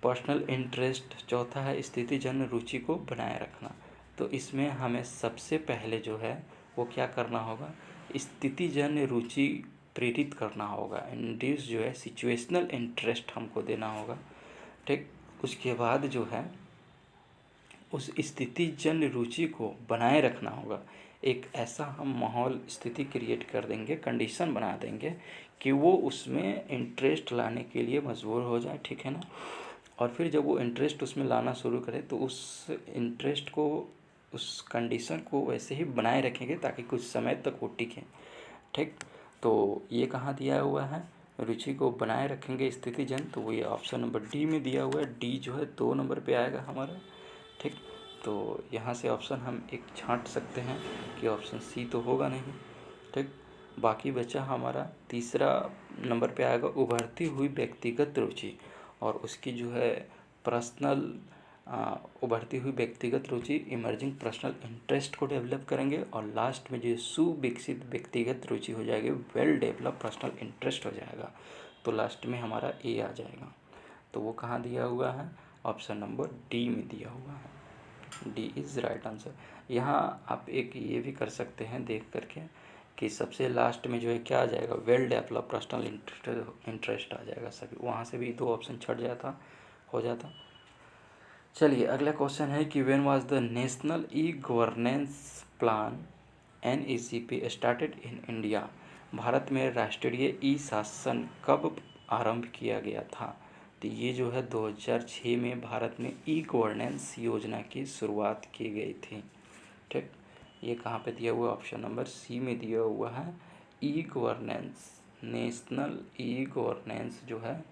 पर्सनल इंटरेस्ट। चौथा है स्थितिजन्य रुचि को बनाए रखना। तो इसमें हमें सबसे पहले जो है वो क्या करना होगा, स्थितिजन्य रुचि प्रेरित करना होगा। इंड्यूस जो है सिचुएशनल इंटरेस्ट हमको देना होगा, ठीक। उसके बाद जो है उस स्थितिजन्य रुचि को बनाए रखना होगा। एक ऐसा हम माहौल स्थिति क्रिएट कर देंगे, कंडीशन बना देंगे कि वो उसमें इंटरेस्ट लाने के लिए मजबूर हो जाए, ठीक है ना। और फिर जब वो इंटरेस्ट उसमें लाना शुरू करे तो उस इंटरेस्ट को, उस कंडीशन को वैसे ही बनाए रखेंगे ताकि कुछ समय तक वो टिके, ठीक। तो ये कहाँ दिया हुआ है, रुचि को बनाए रखेंगे स्थितिजन, तो वो ये ऑप्शन नंबर डी में दिया हुआ है। डी जो है 2 नंबर पे आएगा हमारा, ठीक। तो यहाँ से ऑप्शन हम एक छांट सकते हैं कि ऑप्शन सी तो होगा नहीं, ठीक। बाकी बचा हमारा तीसरा नंबर पे आएगा उभरती हुई व्यक्तिगत रुचि, और उसकी जो है पर्सनल उभरती हुई व्यक्तिगत रुचि, इमर्जिंग पर्सनल इंटरेस्ट को डेवलप करेंगे। और लास्ट में जो सुविकसित व्यक्तिगत रुचि हो जाएगी, वेल डेवलप पर्सनल इंटरेस्ट हो जाएगा। तो लास्ट में हमारा ए आ जाएगा। तो वो कहाँ दिया हुआ है, ऑप्शन नंबर डी में दिया हुआ है। D is right answer. यहाँ आप एक ये भी कर सकते हैं देख करके कि सबसे लास्ट में जो है क्या आ जाएगा, वेल डेवलप पर्सनल इंटरेस्ट आ जाएगा सभी, वहाँ से भी 2 ऑप्शन छट जाता, हो जाता। चलिए अगला क्वेश्चन है कि when was the national e governance plan NECP started in India. Bharat में राष्ट्रीय ई शासन कब आरंभ किया गया था। तो ये जो है 2006 में भारत में ई गवर्नेंस योजना की शुरुआत की गई थी, ठीक। ये कहाँ पे दिया हुआ है, ऑप्शन नंबर सी में दिया हुआ है। E governance, national e governance जो है,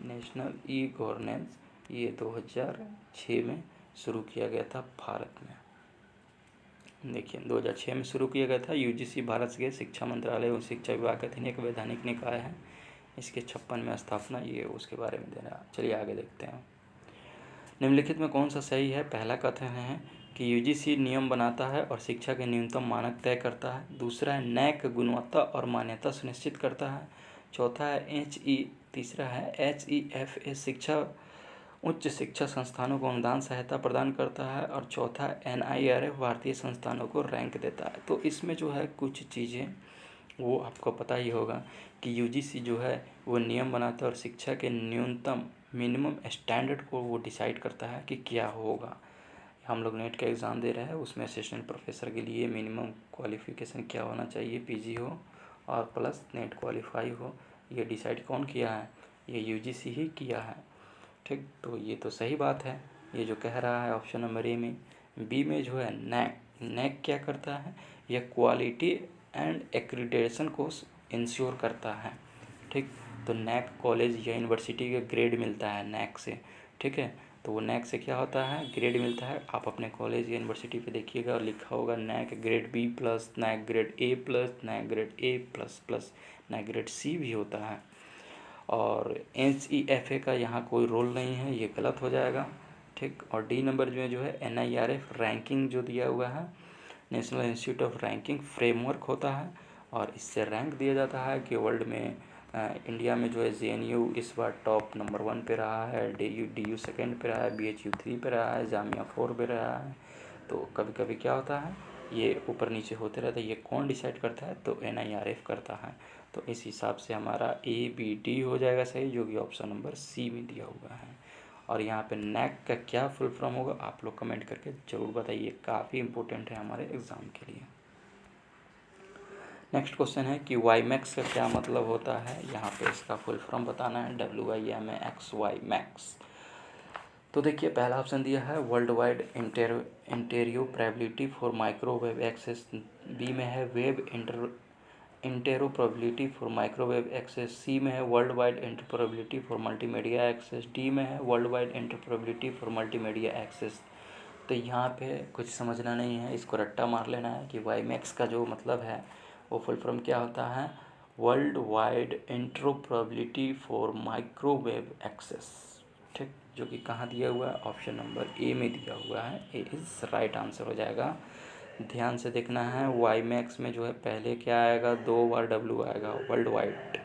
नेशनल ई गवर्नेंस, ये 2006 में शुरू किया गया था भारत में। देखिए 2006 में शुरू किया गया था। UGC भारत के शिक्षा मंत्रालय और शिक्षा विभाग का एक वैधानिक निकाय है। इसके 56वें स्थापना, ये उसके बारे में देना। चलिए आगे देखते हैं। निम्नलिखित में कौन सा सही है। पहला कथन है कि UGC नियम बनाता है और शिक्षा के न्यूनतम मानक तय करता है। दूसरा है NAC गुणवत्ता और मान्यता सुनिश्चित करता है। चौथा है तीसरा है HEFA शिक्षा, उच्च शिक्षा संस्थानों को अनुदान सहायता प्रदान करता है। और चौथा NIRF भारतीय संस्थानों को रैंक देता है। तो इसमें जो है कुछ चीज़ें वो आपको पता ही होगा कि UGC जो है वो नियम बनाता है और शिक्षा के न्यूनतम मिनिमम स्टैंडर्ड को वो डिसाइड करता है कि क्या होगा। हम लोग नेट का एग्ज़ाम दे रहे हैं, उसमें असिस्टेंट प्रोफेसर के लिए मिनिमम क्वालिफ़िकेशन क्या होना चाहिए, PG हो और प्लस नेट क्वालिफाई हो। ये डिसाइड कौन किया है, ये UGC ही किया है, ठीक। तो ये तो सही बात है, ये जो कह रहा है ऑप्शन नंबर ए में। बी में जो है NAC क्या करता है, यह क्वालिटी एंड एक्रीडिटेशन को इंश्योर करता है, ठीक। तो NAC कॉलेज या यूनिवर्सिटी का ग्रेड मिलता है NAC से, ठीक है। तो वो NAC से क्या होता है, ग्रेड मिलता है। आप अपने कॉलेज या यूनिवर्सिटी पे देखिएगा और लिखा होगा NAC grade B+, NAC grade A+, NAC grade A++, NAC grade C भी होता है। और HEFA का यहाँ कोई रोल नहीं है, ये गलत हो जाएगा, ठीक। और डी नंबर जो है NIRF रैंकिंग जो दिया हुआ है, national institute of ranking framework होता है और इससे रैंक दिया जाता है कि वर्ल्ड में इंडिया में जो है JNU इस बार टॉप नंबर 1 पे रहा है, DU सेकेंड पे रहा है, BHU 3 पे रहा है, जामिया 4 पे रहा है। तो कभी कभी क्या होता है, ये ऊपर नीचे होते रहता है। ये कौन डिसाइड करता है, तो NIRF करता है। तो इस हिसाब से हमारा ABD हो जाएगा सही, जो कि ऑप्शन नंबर सी में दिया हुआ है। और यहाँ पे NAC का क्या फुल फॉर्म होगा आप लोग कमेंट करके ज़रूर बताइए, काफ़ी इंपॉर्टेंट है हमारे एग्ज़ाम के लिए। नेक्स्ट क्वेश्चन है कि WIMAX का क्या मतलब होता है। यहाँ पे इसका फुल फॉर्म बताना है, WIMAX WIMAX। तो देखिए पहला ऑप्शन दिया है world wide interoperability for microwave access. B में है web interoperability for microwave access, C में है world wide interoperability for multimedia access, D में है world wide interoperability for multimedia access. तो यहाँ पे कुछ समझना नहीं है, इसको रट्टा मार लेना है कि वाईमैक्स का जो मतलब है वो फुल फॉर्म क्या होता है, world wide interoperability for microwave access. ठीक, जो कि कहाँ दिया हुआ है, ऑप्शन नंबर ए में दिया हुआ है, ए इज़ राइट आंसर हो जाएगा। ध्यान से देखना है, वाईमैक्स में जो है पहले क्या आएगा, 2 बार डब्ल्यू आएगा वर्ल्ड वाइड,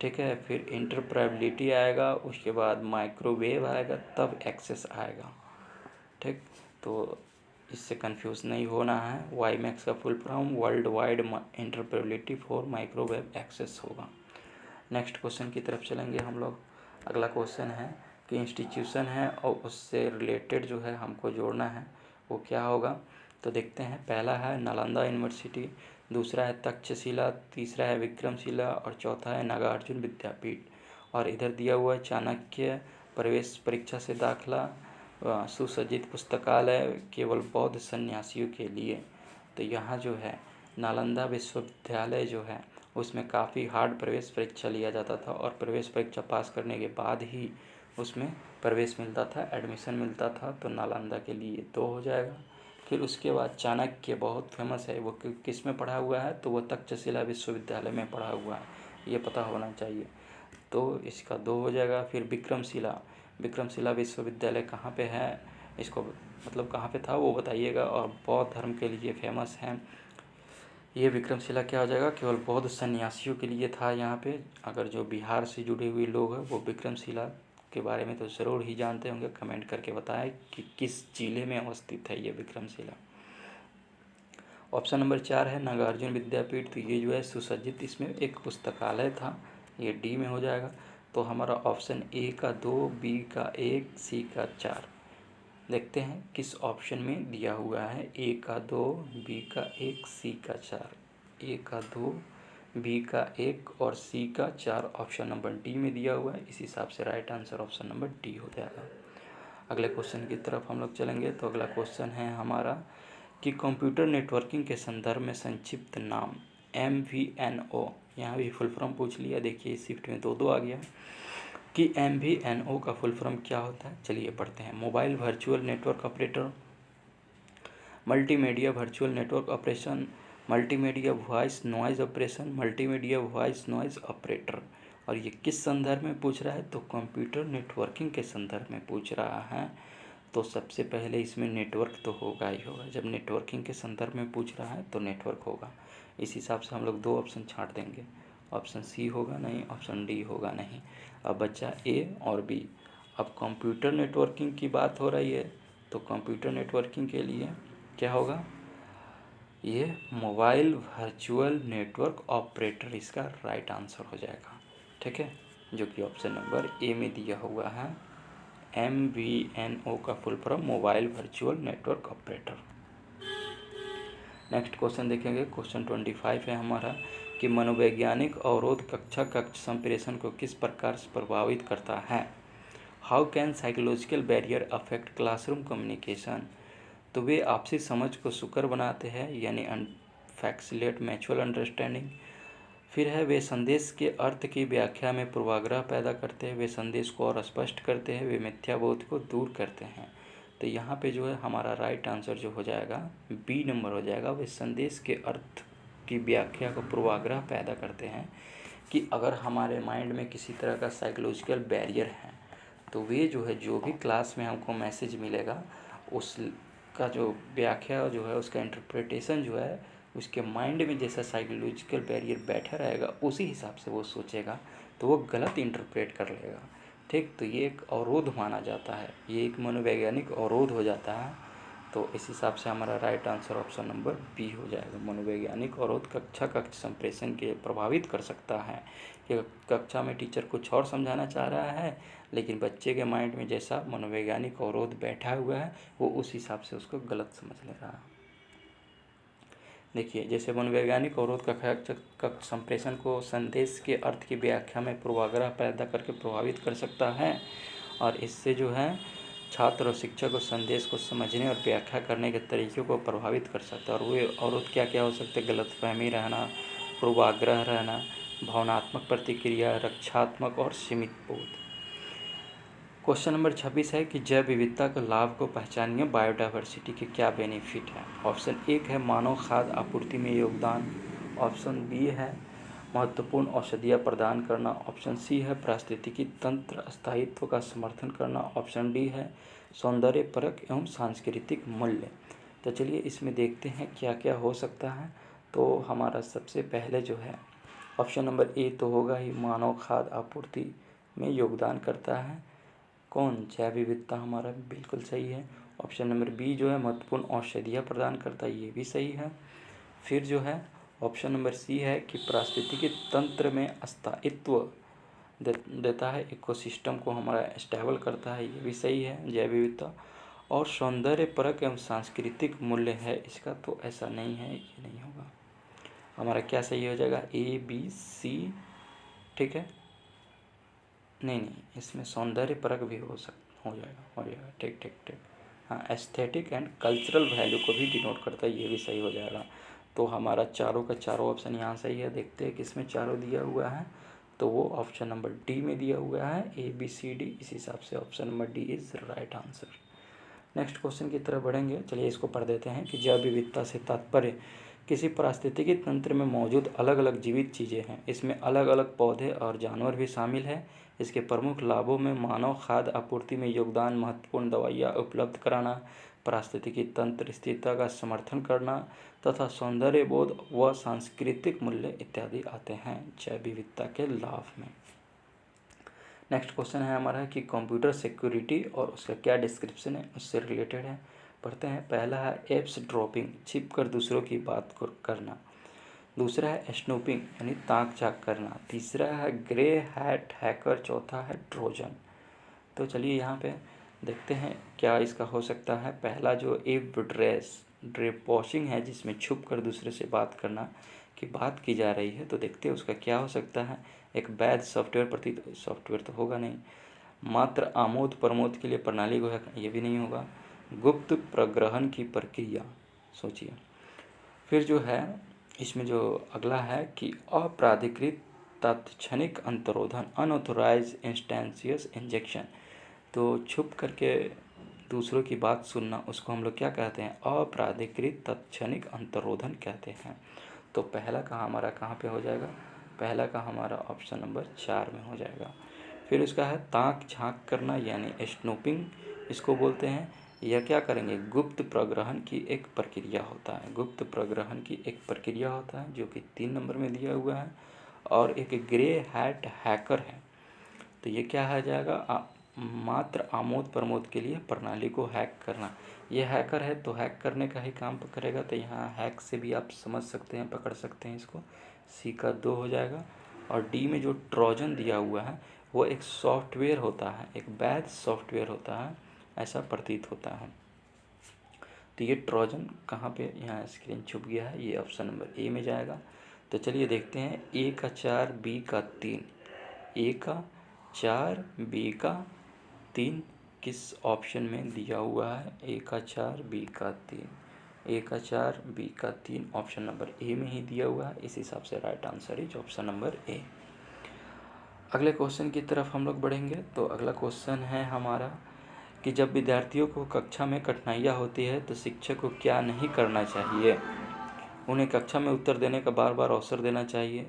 ठीक है, फिर इंटरऑपरेबिलिटी आएगा, उसके बाद माइक्रोवेव आएगा, तब एक्सेस आएगा। ठीक, तो इससे कंफ्यूज नहीं होना है, वाईमैक्स का full form world wide interoperability for microwave access होगा। नेक्स्ट क्वेश्चन की तरफ चलेंगे हम लोग। अगला क्वेश्चन है कि इंस्टीट्यूशन है और उससे रिलेटेड जो है हमको जोड़ना है, वो क्या होगा। तो देखते हैं, पहला है नालंदा यूनिवर्सिटी, दूसरा है तक्षशिला, तीसरा है विक्रमशिला और चौथा है नागार्जुन विद्यापीठ। और इधर दिया हुआ है चाणक्य, प्रवेश परीक्षा से दाखला, सुसज्जित पुस्तकालय केवल बौद्ध सन्यासियों के लिए। तो यहाँ जो है नालंदा विश्वविद्यालय जो है उसमें काफ़ी हार्ड प्रवेश परीक्षा लिया जाता था और प्रवेश परीक्षा पास करने के बाद ही उसमें प्रवेश मिलता था, एडमिशन मिलता था। तो नालंदा के लिए 2 हो जाएगा। फिर उसके बाद चाणक्य बहुत फेमस है, वो किस में पढ़ा हुआ है, तो वो तक्षशिला विश्वविद्यालय में पढ़ा हुआ है, ये पता होना चाहिए, तो इसका 2 हो जाएगा। फिर विक्रमशिला विश्वविद्यालय कहाँ पे है, इसको मतलब कहाँ पे था वो बताइएगा, और बौद्ध धर्म के लिए फेमस है। ये विक्रमशिला क्या हो जाएगा, केवल बौद्ध सन्यासियों के लिए था। यहाँ पे अगर जो बिहार से जुड़े हुए लोग हैं वो विक्रमशिला के बारे में तो ज़रूर ही जानते होंगे, कमेंट करके बताएं कि किस जिले में अवस्थित है ये विक्रमशिला। ऑप्शन नंबर 4 है नागार्जुन विद्यापीठ, तो ये जो है सुसज्जित इसमें एक पुस्तकालय था, ये डी में हो जाएगा। तो हमारा ऑप्शन ए का 2, बी का 1, सी का 4। देखते हैं किस ऑप्शन में दिया हुआ है, ए का 2, बी का 1, सी का 4। ए का 2, बी का 1 और सी का 4 ऑप्शन नंबर डी में दिया हुआ है, इस हिसाब से right answer option number D हो जाएगा। अगले क्वेश्चन की तरफ हम लोग चलेंगे। तो अगला क्वेश्चन है हमारा कि कंप्यूटर नेटवर्किंग के संदर्भ में संक्षिप्त नाम MVNO, यहाँ भी फुल फॉर्म पूछ लिया, देखिए शिफ्ट में 2 आ गया कि MVNO का फुल फॉर्म क्या होता है। चलिए पढ़ते हैं, mobile virtual network operator, multimedia virtual network operation, multimedia voice noise operation, multimedia voice noise operator. और ये किस संदर्भ में पूछ रहा है, तो कंप्यूटर नेटवर्किंग के संदर्भ में पूछ रहा है। तो सबसे पहले इसमें नेटवर्क तो होगा ही होगा, जब नेटवर्किंग के संदर्भ में पूछ रहा है तो नेटवर्क होगा। इस हिसाब से हम लोग 2 ऑप्शन छांट देंगे, ऑप्शन सी होगा नहीं, ऑप्शन डी होगा नहीं। अब बच्चा ए और बी। अब कंप्यूटर नेटवर्किंग की बात हो रही है, तो कंप्यूटर नेटवर्किंग के लिए क्या होगा, ये मोबाइल वर्चुअल नेटवर्क ऑपरेटर इसका राइट आंसर हो जाएगा। ठीक है, जो कि ऑप्शन नंबर ए में दिया हुआ है, MVNO का full form mobile virtual network operator. Next question देखेंगे, क्वेश्चन 25 है हमारा कि मनोवैज्ञानिक अवरोध कक्ष संप्रेषण को किस प्रकार से प्रभावित करता है। How can psychological barrier affect classroom communication. तो वे आपसी समझ को सुकर बनाते हैं, यानी फैसिलिटेट म्यूचुअल अंडरस्टैंडिंग। फिर है वे संदेश के अर्थ की व्याख्या में पूर्वाग्रह पैदा करते हैं, वे संदेश को और स्पष्ट करते हैं, वे मिथ्याबोध को दूर करते हैं। तो यहाँ पे जो है हमारा राइट आंसर जो हो जाएगा बी नंबर हो जाएगा, वे संदेश के अर्थ की व्याख्या को पूर्वाग्रह पैदा करते हैं। कि अगर हमारे माइंड में किसी तरह का साइकोलॉजिकल बैरियर है तो वे जो है, जो भी क्लास में हमको मैसेज मिलेगा उसका जो व्याख्या जो है, उसका इंटरप्रिटेशन जो है, उसके माइंड में जैसा साइकोलॉजिकल बैरियर बैठा रहेगा उसी हिसाब से वो सोचेगा, तो वो गलत इंटरप्रेट कर लेगा। ठीक, तो ये एक अवरोध माना जाता है, ये एक मनोवैज्ञानिक अवरोध हो जाता है। तो इस हिसाब से हमारा right answer option number B हो जाएगा। मनोवैज्ञानिक अवरोध कक्ष संप्रेषण के प्रभावित कर सकता है कि कक्षा में टीचर कुछ और समझाना चाह रहा है, लेकिन बच्चे के माइंड में जैसा मनोवैज्ञानिक अवरोध बैठा हुआ है वो उस हिसाब से उसको गलत समझ ले रहा है। देखिए, जैसे मनोवैज्ञानिक अवरोध कक्ष संप्रेषण को संदेश के अर्थ की व्याख्या में पूर्वाग्रह पैदा करके प्रभावित कर सकता है, और इससे जो है छात्र और शिक्षक को संदेश को समझने और व्याख्या करने के तरीक़ों को प्रभावित कर सकता है। और वो अवरोध क्या क्या हो सकते हैं, गलतफहमी रहना, पूर्वाग्रह रहना, भावनात्मक प्रतिक्रिया, रक्षात्मक और सीमित बोध। क्वेश्चन नंबर 26 है कि जैव विविधता के लाभ को पहचानिए, बायोडायवर्सिटी के क्या बेनिफिट हैं। ऑप्शन 1 है मानव खाद्य आपूर्ति में योगदान, ऑप्शन बी है महत्वपूर्ण औषधियाँ प्रदान करना, ऑप्शन सी है पारिस्थितिकी तंत्र स्थायित्व का समर्थन करना, ऑप्शन डी है सौंदर्य परक एवं सांस्कृतिक मूल्य। तो चलिए इसमें देखते हैं क्या क्या हो सकता है। तो हमारा सबसे पहले जो है ऑप्शन नंबर ए तो होगा ही, मानव खाद्य आपूर्ति में योगदान करता है। कौन? जैव विविधता हमारा बिल्कुल सही है। ऑप्शन नंबर बी जो है महत्वपूर्ण औषधियाँ प्रदान करता है, ये भी सही है। फिर जो है ऑप्शन नंबर सी है कि पारिस्थितिकी तंत्र में स्थायित्व देता है, इकोसिस्टम को हमारा स्टेबल करता है, ये भी सही है जैव विविधता। और सौंदर्य परक एवं सांस्कृतिक मूल्य है इसका, तो ऐसा नहीं है, ये नहीं होगा। हमारा क्या सही हो जाएगा? ए बी सी, ठीक है। नहीं, इसमें सौंदर्य परक भी हो जाएगा, ठीक ठीक ठीक। हाँ, एस्थेटिक एंड कल्चरल वैल्यू को भी डिनोट करता है, ये भी सही हो जाएगा। तो हमारा चारों का चारों ऑप्शन यहाँ सही है। देखते हैं किसमें चारों दिया हुआ है, तो वो ऑप्शन नंबर डी में दिया हुआ है, ए बी सी डी। इस हिसाब से option number D is right answer. Next question की तरफ बढ़ेंगे, चलिए इसको पढ़ देते हैं कि जैव विविधता से तात्पर्य किसी पारिस्थितिकी तंत्र में मौजूद अलग अलग जीवित चीज़ें हैं, इसमें अलग अलग पौधे और जानवर भी शामिल हैं। इसके प्रमुख लाभों में मानव खाद्य आपूर्ति में योगदान, महत्वपूर्ण दवाइयाँ उपलब्ध कराना, पारिस्थितिकी तंत्र स्थिरता का समर्थन करना तथा सौंदर्य बोध व सांस्कृतिक मूल्य इत्यादि आते हैं जैव विविधता के लाभ में। नेक्स्ट क्वेश्चन है हमारा कि कंप्यूटर सिक्योरिटी और उसका क्या डिस्क्रिप्शन है, उससे रिलेटेड है। पढ़ते हैं। पहला है एप्स ड्रॉपिंग, छिप कर दूसरों की बात को करना। दूसरा है स्नूपिंग यानी ताक झाँक करना। तीसरा है ग्रे हैट हैकर। चौथा है ट्रोजन। तो चलिए यहाँ पे देखते हैं क्या इसका हो सकता है। पहला जो एप ड्रेप वॉशिंग है, जिसमें छुप कर दूसरे से बात करना की बात की जा रही है, तो देखते हैं उसका क्या हो सकता है। एक वैध सॉफ्टवेयर तो होगा नहीं। मात्र आमोद प्रमोद के लिए प्रणाली को है, ये भी नहीं होगा। गुप्त प्रग्रहण की प्रक्रिया, सोचिए। फिर जो है इसमें जो अगला है कि अप्राधिकृत तात्क्षणिक अंतरोधन, अनऑथोराइज इंस्टेंशियस इंजेक्शन। तो छुप करके दूसरों की बात सुनना, उसको हम लोग क्या कहते हैं? अप्राधिकृत तात्क्षणिक अंतरोधन कहते हैं। तो पहला का हमारा कहाँ पे हो जाएगा? पहला का हमारा ऑप्शन नंबर 4 में हो जाएगा। फिर उसका है ताक झाँक करना यानी स्नूपिंग इसको बोलते हैं। यह क्या करेंगे? गुप्त प्रग्रहण की एक प्रक्रिया होता है। गुप्त प्रग्रहण की एक प्रक्रिया होता है जो कि 3 नंबर में दिया हुआ है। और एक ग्रे हैट हैकर है, तो ये क्या है जाएगा? मात्र आमोद प्रमोद के लिए प्रणाली को हैक करना। ये हैकर है तो हैक करने का ही काम करेगा, तो यहाँ हैक से भी आप समझ सकते हैं, पकड़ सकते हैं इसको। सी का 2 हो जाएगा। और डी में जो ट्रोजन दिया हुआ है वो एक सॉफ्टवेयर होता है, एक वैध सॉफ्टवेयर होता है, ऐसा प्रतीत होता है। तो ये ट्रोजन कहाँ पे? यहाँ स्क्रीन छुप गया है, ये ऑप्शन नंबर ए में जाएगा। तो चलिए देखते हैं। ए का 4 बी का 3, ए का 4 बी का 3 किस ऑप्शन में दिया हुआ है? ए का 4 बी का 3, ए का 4 बी का 3 ऑप्शन नंबर ए में ही दिया हुआ है। इस हिसाब से right answer is option number A. अगले क्वेश्चन की तरफ हम लोग बढ़ेंगे। तो अगला क्वेश्चन है हमारा कि जब विद्यार्थियों को कक्षा में कठिनाइयाँ होती है तो शिक्षक को क्या नहीं करना चाहिए? उन्हें कक्षा में उत्तर देने का बार बार अवसर देना चाहिए,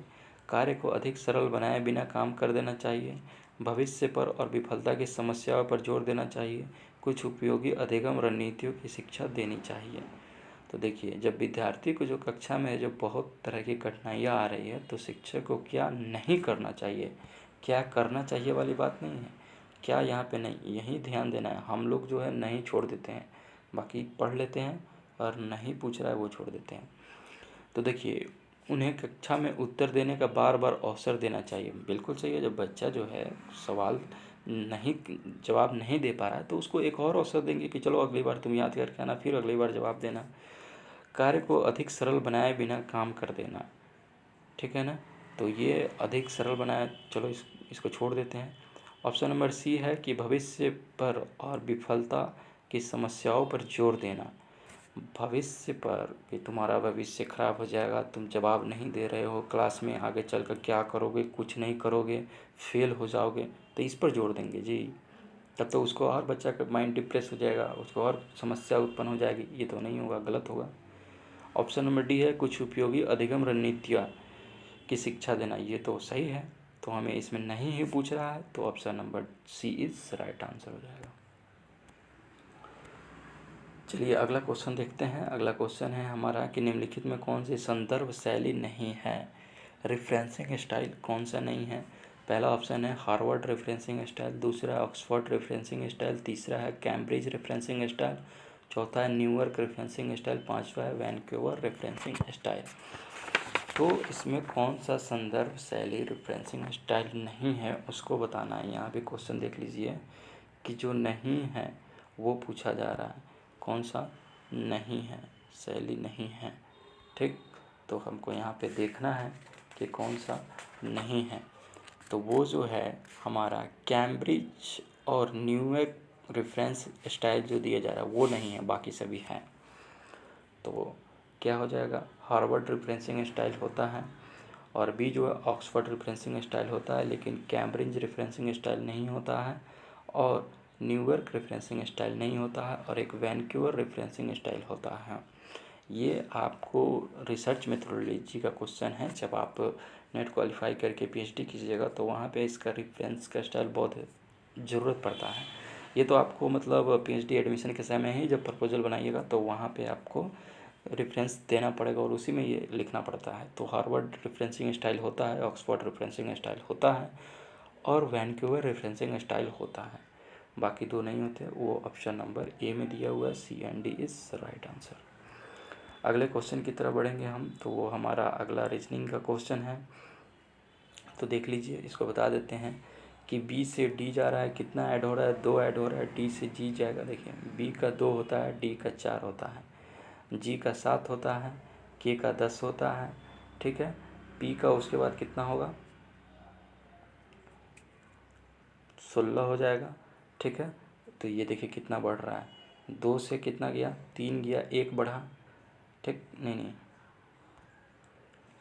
कार्य को अधिक सरल बनाए बिना काम कर देना चाहिए, भविष्य पर और विफलता की समस्याओं पर जोर देना चाहिए, कुछ उपयोगी अधिगम रणनीतियों की शिक्षा देनी चाहिए। तो देखिए, जब विद्यार्थी को जो कक्षा में जो बहुत तरह की कठिनाइयाँ आ रही है तो शिक्षक को क्या नहीं करना चाहिए, क्या करना चाहिए वाली बात नहीं है, क्या यहाँ पे नहीं, यही ध्यान देना है। हम लोग जो है नहीं छोड़ देते हैं, बाकी पढ़ लेते हैं और नहीं पूछ रहा है वो छोड़ देते हैं। तो देखिए, उन्हें कक्षा में उत्तर देने का बार बार अवसर देना चाहिए। बिल्कुल सही है। जब बच्चा जो है सवाल नहीं जवाब नहीं दे पा रहा है तो उसको एक और अवसर देंगे कि चलो अगली बार तुम याद करके आना, फिर अगली बार जवाब देना। कार्य को अधिक सरल बनाए बिना काम कर देना, ठीक है ना। तो ये अधिक सरल बनाए, चलो इसको छोड़ देते हैं। ऑप्शन नंबर सी है कि भविष्य पर और विफलता की समस्याओं पर जोर देना। भविष्य पर कि तुम्हारा भविष्य खराब हो जाएगा, तुम जवाब नहीं दे रहे हो, क्लास में आगे चलकर क्या करोगे, कुछ नहीं करोगे, फेल हो जाओगे, तो इस पर जोर देंगे जी। तब तो उसको और बच्चा का माइंड डिप्रेस हो जाएगा, उसको और समस्या उत्पन्न हो जाएगी। ये तो नहीं होगा, गलत होगा। ऑप्शन नंबर डी है कुछ उपयोगी अधिगम रणनीतियाँ की शिक्षा देना, ये तो सही है। तो हमें इसमें नहीं ही पूछ रहा है, तो option number C is right answer हो जाएगा। चलिए अगला क्वेश्चन देखते हैं। अगला क्वेश्चन है हमारा कि निम्नलिखित में कौन सी संदर्भ शैली नहीं है, रेफरेंसिंग स्टाइल कौन सा नहीं है। पहला ऑप्शन है हार्वर्ड रेफरेंसिंग स्टाइल, दूसरा है ऑक्सफोर्ड रेफरेंसिंग स्टाइल, तीसरा है कैम्ब्रिज रेफरेंसिंग स्टाइल, चौथा है न्यूयॉर्क रेफरेंसिंग स्टाइल, पांचवा है वैनक्यूवर रेफरेंसिंग स्टाइल। तो इसमें कौन सा संदर्भ शैली रेफरेंसिंग स्टाइल नहीं है उसको बताना है। यहाँ पे क्वेश्चन देख लीजिए कि जो नहीं है वो पूछा जा रहा है, कौन सा नहीं है, शैली नहीं है। ठीक, तो हमको यहाँ पे देखना है कि कौन सा नहीं है। तो वो जो है हमारा कैम्ब्रिज और न्यूयॉर्क रेफरेंस स्टाइल जो दिया जा रहा है वो नहीं है, बाकी सभी हैं। तो क्या हो जाएगा, हार्वर्ड रेफरेंसिंग स्टाइल होता है, और बी जो है ऑक्सफोर्ड रेफरेंसिंग स्टाइल होता है, लेकिन कैम्ब्रिज रेफरेंसिंग स्टाइल नहीं होता है, और न्यूयॉर्क रेफरेंसिंग स्टाइल नहीं होता है, और एक वैनक्यूवर रेफरेंसिंग स्टाइल होता है। ये आपको रिसर्च मेथोडोलॉजी का क्वेश्चन है। जब आप नेट क्वालिफाई करके पीएचडी कीजिएगा तो वहाँ पे इसका रेफरेंस का स्टाइल बहुत ज़रूरत पड़ता है। ये तो आपको मतलब पीएचडी एडमिशन के समय ही जब प्रपोजल बनाइएगा तो वहाँ पे आपको रेफरेंस देना पड़ेगा और उसी में ये लिखना पड़ता है। तो हार्वर्ड रेफरेंसिंग स्टाइल होता है, ऑक्सफोर्ड रेफरेंसिंग स्टाइल होता है, और वैनक्यूवर रेफरेंसिंग स्टाइल होता है। बाकी दो नहीं होते। वो ऑप्शन नंबर ए में दिया हुआ है, C and D is right answer. अगले क्वेश्चन की तरफ बढ़ेंगे हम। तो वो हमारा अगला रीजनिंग का क्वेश्चन है। तो देख लीजिए, इसको बता देते हैं कि बी से डी जा रहा है, कितना ऐड हो रहा है, 2 ऐड हो रहा है। डी से जी जाएगा, देखिए बी का 2 होता है, डी का 4 होता है, जी का 7 होता है, के का 10 होता है। ठीक है, पी का उसके बाद कितना होगा, 16 हो जाएगा। ठीक है, तो ये देखिए कितना बढ़ रहा है, 2 से कितना गया, 3 गया, 1 बढ़ा। ठीक, नहीं,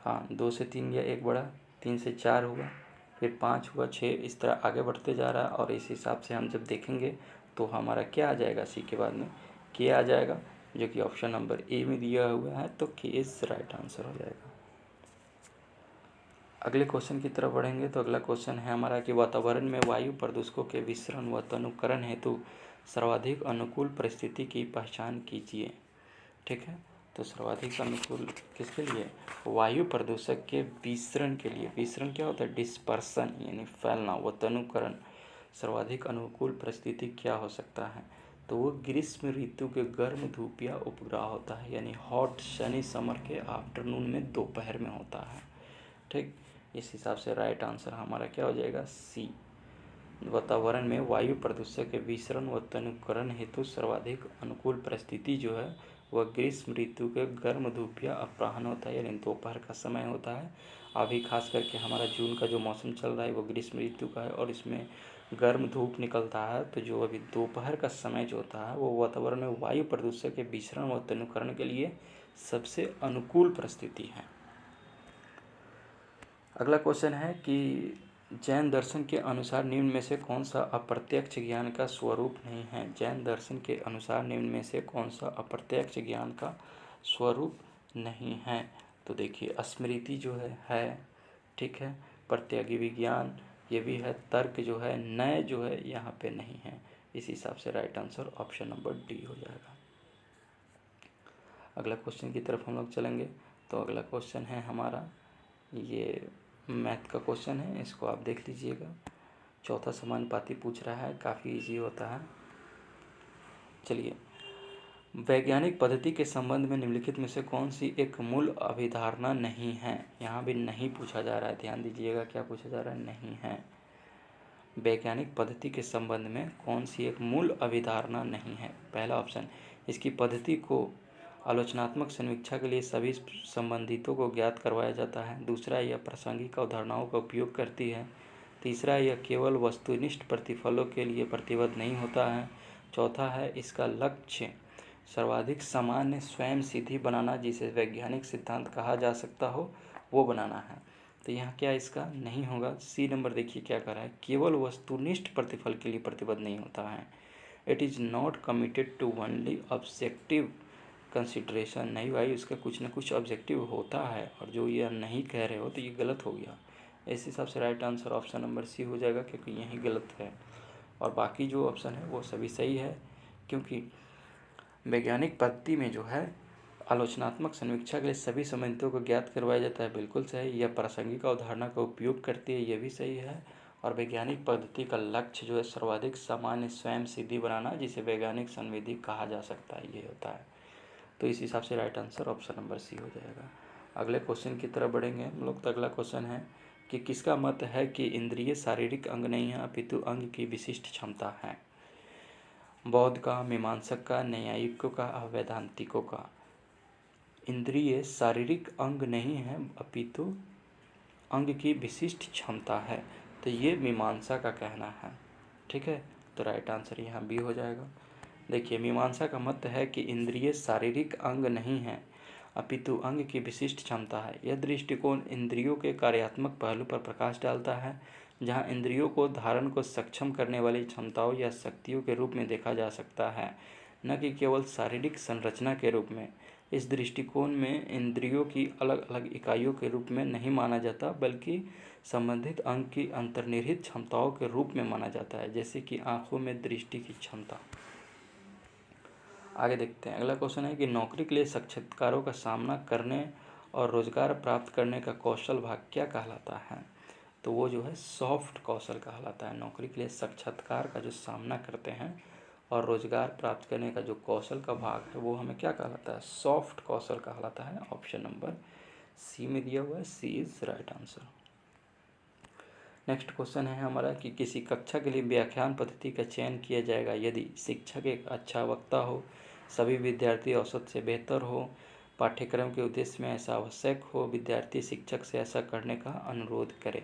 हाँ, 2 से 3 गया, 1 बढ़ा, 3 से 4 हुआ, फिर 5 हुआ, 6, इस तरह आगे बढ़ते जा रहा है। और इस हिसाब से हम जब देखेंगे तो हमारा क्या आ जाएगा, सी के बाद में के आ जाएगा, जो कि ऑप्शन नंबर ए में दिया हुआ है। तो के इज़ राइट आंसर हो जाएगा। अगले क्वेश्चन की तरफ बढ़ेंगे। तो अगला क्वेश्चन है हमारा कि वातावरण में वायु प्रदूषकों के विसरण व तनुकरण हेतु सर्वाधिक अनुकूल परिस्थिति की पहचान कीजिए। ठीक है, तो सर्वाधिक अनुकूल किसके लिए, वायु प्रदूषक के विसरण के लिए। विसरण क्या होता है, डिस्पर्सन यानी फैलना, व तनुकरण सर्वाधिक अनुकूल परिस्थिति क्या हो सकता है। तो वो ग्रीष्म ऋतु के गर्म धूप या उपग्रह होता है, यानी हॉट सनी समर के आफ्टरनून में, दोपहर में होता है। ठीक, इस हिसाब से राइट आंसर हमारा क्या हो जाएगा, सी। वातावरण में वायु प्रदूषक के विसरण व तनुकरण हेतु सर्वाधिक अनुकूल परिस्थिति जो है वह ग्रीष्म ऋतु के गर्म धूप या अपराह्न होता है, यानी दोपहर का समय होता है। अभी खास करके हमारा जून का जो मौसम चल रहा है वो ग्रीष्म ऋतु का है, और इसमें गर्म धूप निकलता है। तो जो अभी दोपहर का समय जो होता है वो वातावरण में वायु प्रदूषक के विसरण व तनुकरण के लिए सबसे अनुकूल परिस्थिति है। अगला क्वेश्चन है कि जैन दर्शन के अनुसार निम्न में से कौन सा अप्रत्यक्ष ज्ञान का स्वरूप नहीं है। जैन दर्शन के अनुसार निम्न में से कौन सा अप्रत्यक्ष ज्ञान का स्वरूप नहीं है। तो देखिए स्मृति जो है, ठीक है, प्रत्यगी विज्ञान ये भी है, तर्क जो है, नय जो है यहाँ पे नहीं है। इस हिसाब से right answer option number D हो जाएगा। अगला क्वेश्चन की तरफ हम लोग चलेंगे। तो अगला क्वेश्चन है हमारा, ये मैथ का क्वेश्चन है, इसको आप देख लीजिएगा। चौथा समानुपाती पूछ रहा है, काफ़ी इजी होता है। चलिए, वैज्ञानिक पद्धति के संबंध में निम्नलिखित में से कौन सी एक मूल अभिधारणा नहीं है। यहाँ भी नहीं पूछा जा रहा है, ध्यान दीजिएगा क्या पूछा जा रहा है, नहीं है। वैज्ञानिक पद्धति के संबंध में कौन सी एक मूल अभिधारणा नहीं है। पहला ऑप्शन, इसकी पद्धति को आलोचनात्मक समीक्षा के लिए सभी संबंधितों को ज्ञात करवाया जाता है। दूसरा, यह प्रासंगिक अवधारणाओं का उपयोग करती है। तीसरा, यह केवल वस्तुनिष्ठ प्रतिफलों के लिए प्रतिबद्ध नहीं होता है। चौथा है, इसका लक्ष्य सर्वाधिक सामान्य स्वयं सिद्धि बनाना जिसे वैज्ञानिक सिद्धांत कहा जा सकता हो वो बनाना है। तो यहाँ क्या इसका नहीं होगा। सी नंबर देखिए क्या कर रहा है, केवल वस्तुनिष्ठ प्रतिफल के लिए प्रतिबद्ध नहीं होता है। It is not committed to only objective consideration. नहीं भाई, उसका कुछ ना कुछ ऑब्जेक्टिव होता है, और जो ये नहीं कह रहे हो तो ये गलत हो गया। इस हिसाब से right answer option number C हो जाएगा, क्योंकि यही गलत है और बाकी जो ऑप्शन है वो सभी सही है। क्योंकि वैज्ञानिक पद्धति में जो है आलोचनात्मक समीक्षा के लिए सभी संबंधितों को ज्ञात करवाया जाता है, बिल्कुल सही। यह प्रासंगिक अवधारणा का उपयोग करती है, यह भी सही है। और वैज्ञानिक पद्धति का लक्ष्य जो है सर्वाधिक सामान्य स्वयं सिद्धि बनाना जिसे वैज्ञानिक संविधि कहा जा सकता है, ये होता है। तो इस हिसाब से right answer option number C हो जाएगा। अगले क्वेश्चन की तरफ बढ़ेंगे हम लोग। तो अगला क्वेश्चन है कि किसका मत है कि इंद्रिय शारीरिक अंग नहीं है अपितु अंग की विशिष्ट क्षमता है। बौद्ध का, मीमांसक का, न्यायिकों का, वेदांतिकों का। इंद्रिय शारीरिक अंग नहीं है अपितु अंग की विशिष्ट क्षमता है। तो ये मीमांसा का कहना है, ठीक है। तो राइट आंसर यहाँ बी हो जाएगा। देखिए, मीमांसा का मत है कि इंद्रिय शारीरिक अंग नहीं है अपितु अंग की विशिष्ट क्षमता है। यह दृष्टिकोण इंद्रियों के कार्यात्मक पहलू पर प्रकाश डालता है, जहाँ इंद्रियों को धारण को सक्षम करने वाली क्षमताओं या शक्तियों के रूप में देखा जा सकता है, न कि केवल शारीरिक संरचना के रूप में। इस दृष्टिकोण में इंद्रियों की अलग अलग इकाइयों के रूप में नहीं माना जाता, बल्कि संबंधित अंग की अंतर्निहित क्षमताओं के रूप में माना जाता है, जैसे कि आँखों में दृष्टि की क्षमता। आगे देखते हैं। अगला क्वेश्चन है कि नौकरी के लिए साक्षात्कारों का सामना करने और रोजगार प्राप्त करने का कौशल भाग क्या कहलाता है। तो वो जो है सॉफ्ट कौशल कहलाता है। नौकरी के लिए साक्षात्कार का जो सामना करते हैं और रोजगार प्राप्त करने का जो कौशल का भाग है वो हमें क्या कहलाता है, सॉफ्ट कौशल कहलाता है। ऑप्शन नंबर सी में दिया हुआ है, C is right answer. Next question है हमारा कि किसी कक्षा के लिए व्याख्यान पद्धति का चयन किया जाएगा यदि शिक्षक एक अच्छा वक्ता हो, सभी विद्यार्थी औसत से बेहतर हो, पाठ्यक्रम के उद्देश्य में ऐसा आवश्यक हो, विद्यार्थी शिक्षक से ऐसा करने का अनुरोध करे।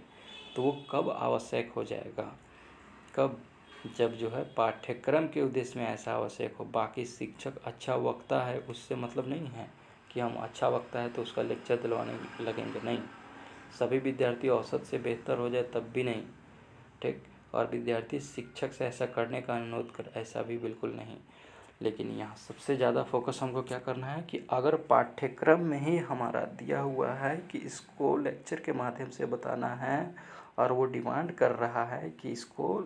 तो वो कब आवश्यक हो जाएगा, कब, जब जो है पाठ्यक्रम के उद्देश्य में ऐसा आवश्यक हो। बाकी शिक्षक अच्छा वक्ता है उससे मतलब नहीं है कि हम अच्छा वक्ता है तो उसका लेक्चर दिलवाने लगेंगे, नहीं। सभी विद्यार्थी औसत से बेहतर हो जाए तब भी नहीं, ठीक। और विद्यार्थी शिक्षक से ऐसा करने का अनुरोध कर, ऐसा भी बिल्कुल नहीं। लेकिन यहाँ सबसे ज़्यादा फोकस हमको क्या करना है कि अगर पाठ्यक्रम में ही हमारा दिया हुआ है कि इसको लेक्चर के माध्यम से बताना है और वो डिमांड कर रहा है कि इसको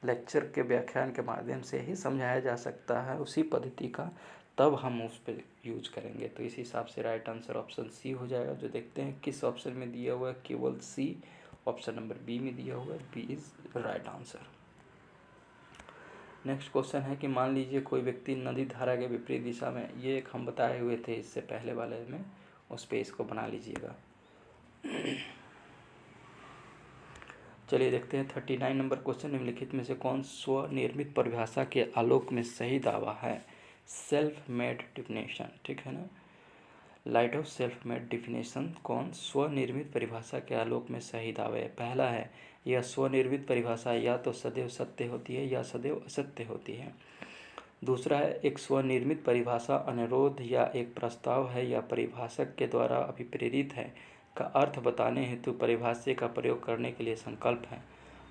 लेक्चर के व्याख्यान के माध्यम से ही समझाया जा सकता है उसी पद्धति का, तब हम उस पर यूज करेंगे। तो इस हिसाब से राइट आंसर ऑप्शन सी हो जाएगा। जो देखते हैं किस ऑप्शन में दिया हुआ है, केवल सी। ऑप्शन नंबर बी में दिया हुआ है, B is right answer. Next question है कि मान लीजिए कोई व्यक्ति नदी धारा के विपरीत दिशा में, ये एक हम बताए हुए थे इससे पहले वाले में, उस पर इसको बना लीजिएगा। चलिए देखते हैं 39 नंबर क्वेश्चन। निम्नलिखित में से कौन स्वनिर्मित परिभाषा के आलोक में सही दावा है। सेल्फ मेड डिफिनेशन, ठीक है ना। Light of self made definition कौन स्वनिर्मित परिभाषा के आलोक में सही दावा है। पहला है, यह स्वनिर्मित परिभाषा या तो सदैव सत्य होती है या सदैव असत्य होती है। दूसरा है, एक स्वनिर्मित परिभाषा अनुरोध या एक प्रस्ताव है या परिभाषक के द्वारा अभिप्रेरित है का अर्थ बताने हेतु परिभाष्य का प्रयोग करने के लिए संकल्प है।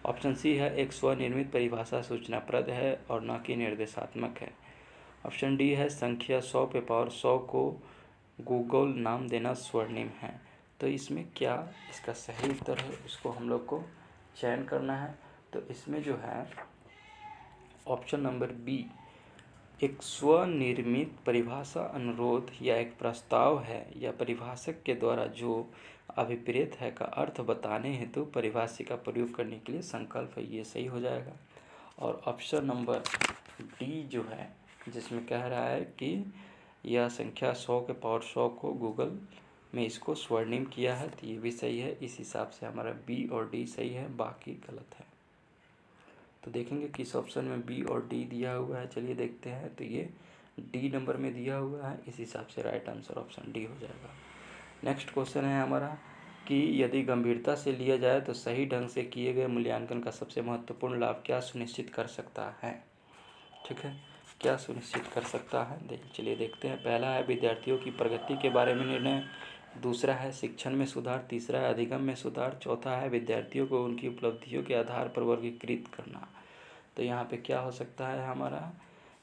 ऑप्शन सी है, एक स्वनिर्मित परिभाषा सूचनाप्रद है और न कि निर्देशात्मक है। ऑप्शन डी है, संख्या 100 पे पावर 100 को गूगल नाम देना स्वर्णिम है। तो इसमें क्या इसका सही उत्तर है, उसको हम लोग को चयन करना है। तो इसमें जो है ऑप्शन नंबर बी, एक स्वनिर्मित परिभाषा अनुरोध या एक प्रस्ताव है या परिभाषक के द्वारा जो अभिप्रेत है का अर्थ बताने हेतु परिभाषा का प्रयोग करने के लिए संकल्प है, ये सही हो जाएगा। और ऑप्शन नंबर डी जो है, जिसमें कह रहा है कि यह संख्या 100 के पावर 100 को गूगल में इसको स्वर्णिम किया है, तो ये भी सही है। इस हिसाब से हमारा बी और डी सही है, बाकी गलत है। तो देखेंगे किस ऑप्शन में बी और डी दिया हुआ है। चलिए देखते हैं। तो ये डी नंबर में दिया हुआ है, इस हिसाब से राइट आंसर ऑप्शन डी हो जाएगा। नेक्स्ट क्वेश्चन है हमारा कि यदि गंभीरता से लिया जाए तो सही ढंग से किए गए मूल्यांकन का सबसे महत्वपूर्ण लाभ क्या सुनिश्चित कर सकता है, ठीक है। क्या सुनिश्चित कर सकता है? चलिए देखते हैं। पहला है विद्यार्थियों की प्रगति के बारे में निर्णय, दूसरा है शिक्षण में सुधार, तीसरा है अधिगम में सुधार, चौथा है विद्यार्थियों को उनकी उपलब्धियों के आधार पर वर्गीकृत करना। तो यहाँ पे क्या हो सकता है हमारा?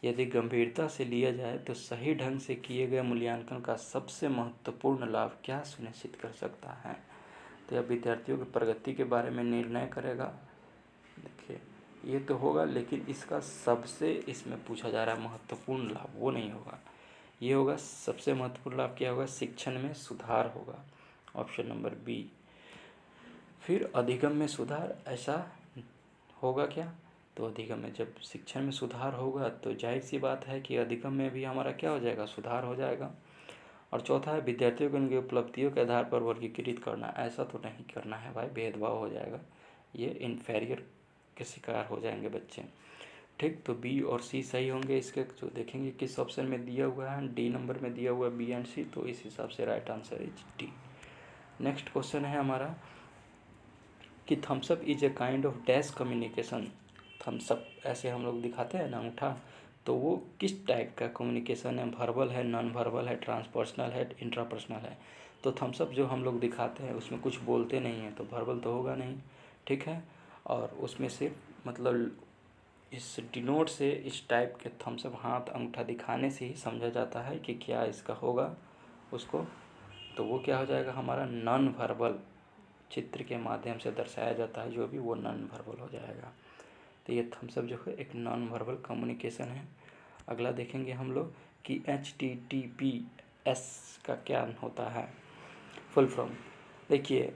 यदि गंभीरता से लिया जाए तो सही ढंग से किए गए मूल्यांकन का सबसे महत्वपूर्ण लाभ क्या सुनिश्चित कर सकता है? तो यह विद्यार्थियों की प्रगति के बारे में निर्णय करेगा। देखिए ये तो होगा, लेकिन इसका सबसे इसमें पूछा जा रहा है महत्वपूर्ण लाभ, वो नहीं होगा। ये होगा सबसे महत्वपूर्ण लाभ क्या होगा? शिक्षण में सुधार होगा, ऑप्शन नंबर बी। फिर अधिगम में सुधार, ऐसा होगा क्या? तो अधिगम में जब शिक्षण में सुधार होगा तो जाहिर सी बात है कि अधिगम में भी हमारा क्या हो जाएगा? सुधार हो जाएगा। और चौथा है विद्यार्थियों को उनकी उपलब्धियों के आधार पर वर्गीकृत करना। ऐसा तो नहीं करना है भाई, भेदभाव हो जाएगा, ये इन्फेरियर के शिकार हो जाएंगे बच्चे। ठीक, तो बी और सी सही होंगे। इसके जो देखेंगे किस ऑप्शन में दिया हुआ है, डी नंबर में दिया हुआ है बी एंड सी, तो इस हिसाब से right answer is D. Next question है हमारा कि Thums Up is a kind of dash communication. Thums Up ऐसे हम लोग दिखाते हैं ना अंगूठा, तो वो किस टाइप का कम्युनिकेशन है? वर्बल है, नॉन वर्बल है, ट्रांसपर्सनल है, इंट्रापर्सनल है? तो थम्सअप जो हम लोग दिखाते हैं उसमें कुछ बोलते नहीं हैं, तो वर्बल तो होगा नहीं, ठीक है। और उसमें से मतलब इस डिनोट से इस टाइप के थम्सअप हाथ अंगूठा दिखाने से ही समझा जाता है कि क्या इसका होगा उसको। तो वो क्या हो जाएगा हमारा? नॉन वर्बल, चित्र के माध्यम से दर्शाया जाता है जो भी, वो नॉन वर्बल हो जाएगा। तो ये थम्सअप जो है एक नॉन वर्बल कम्युनिकेशन है। अगला देखेंगे हम लोग कि HTTPS का क्या होता है फुल फॉर्म। देखिए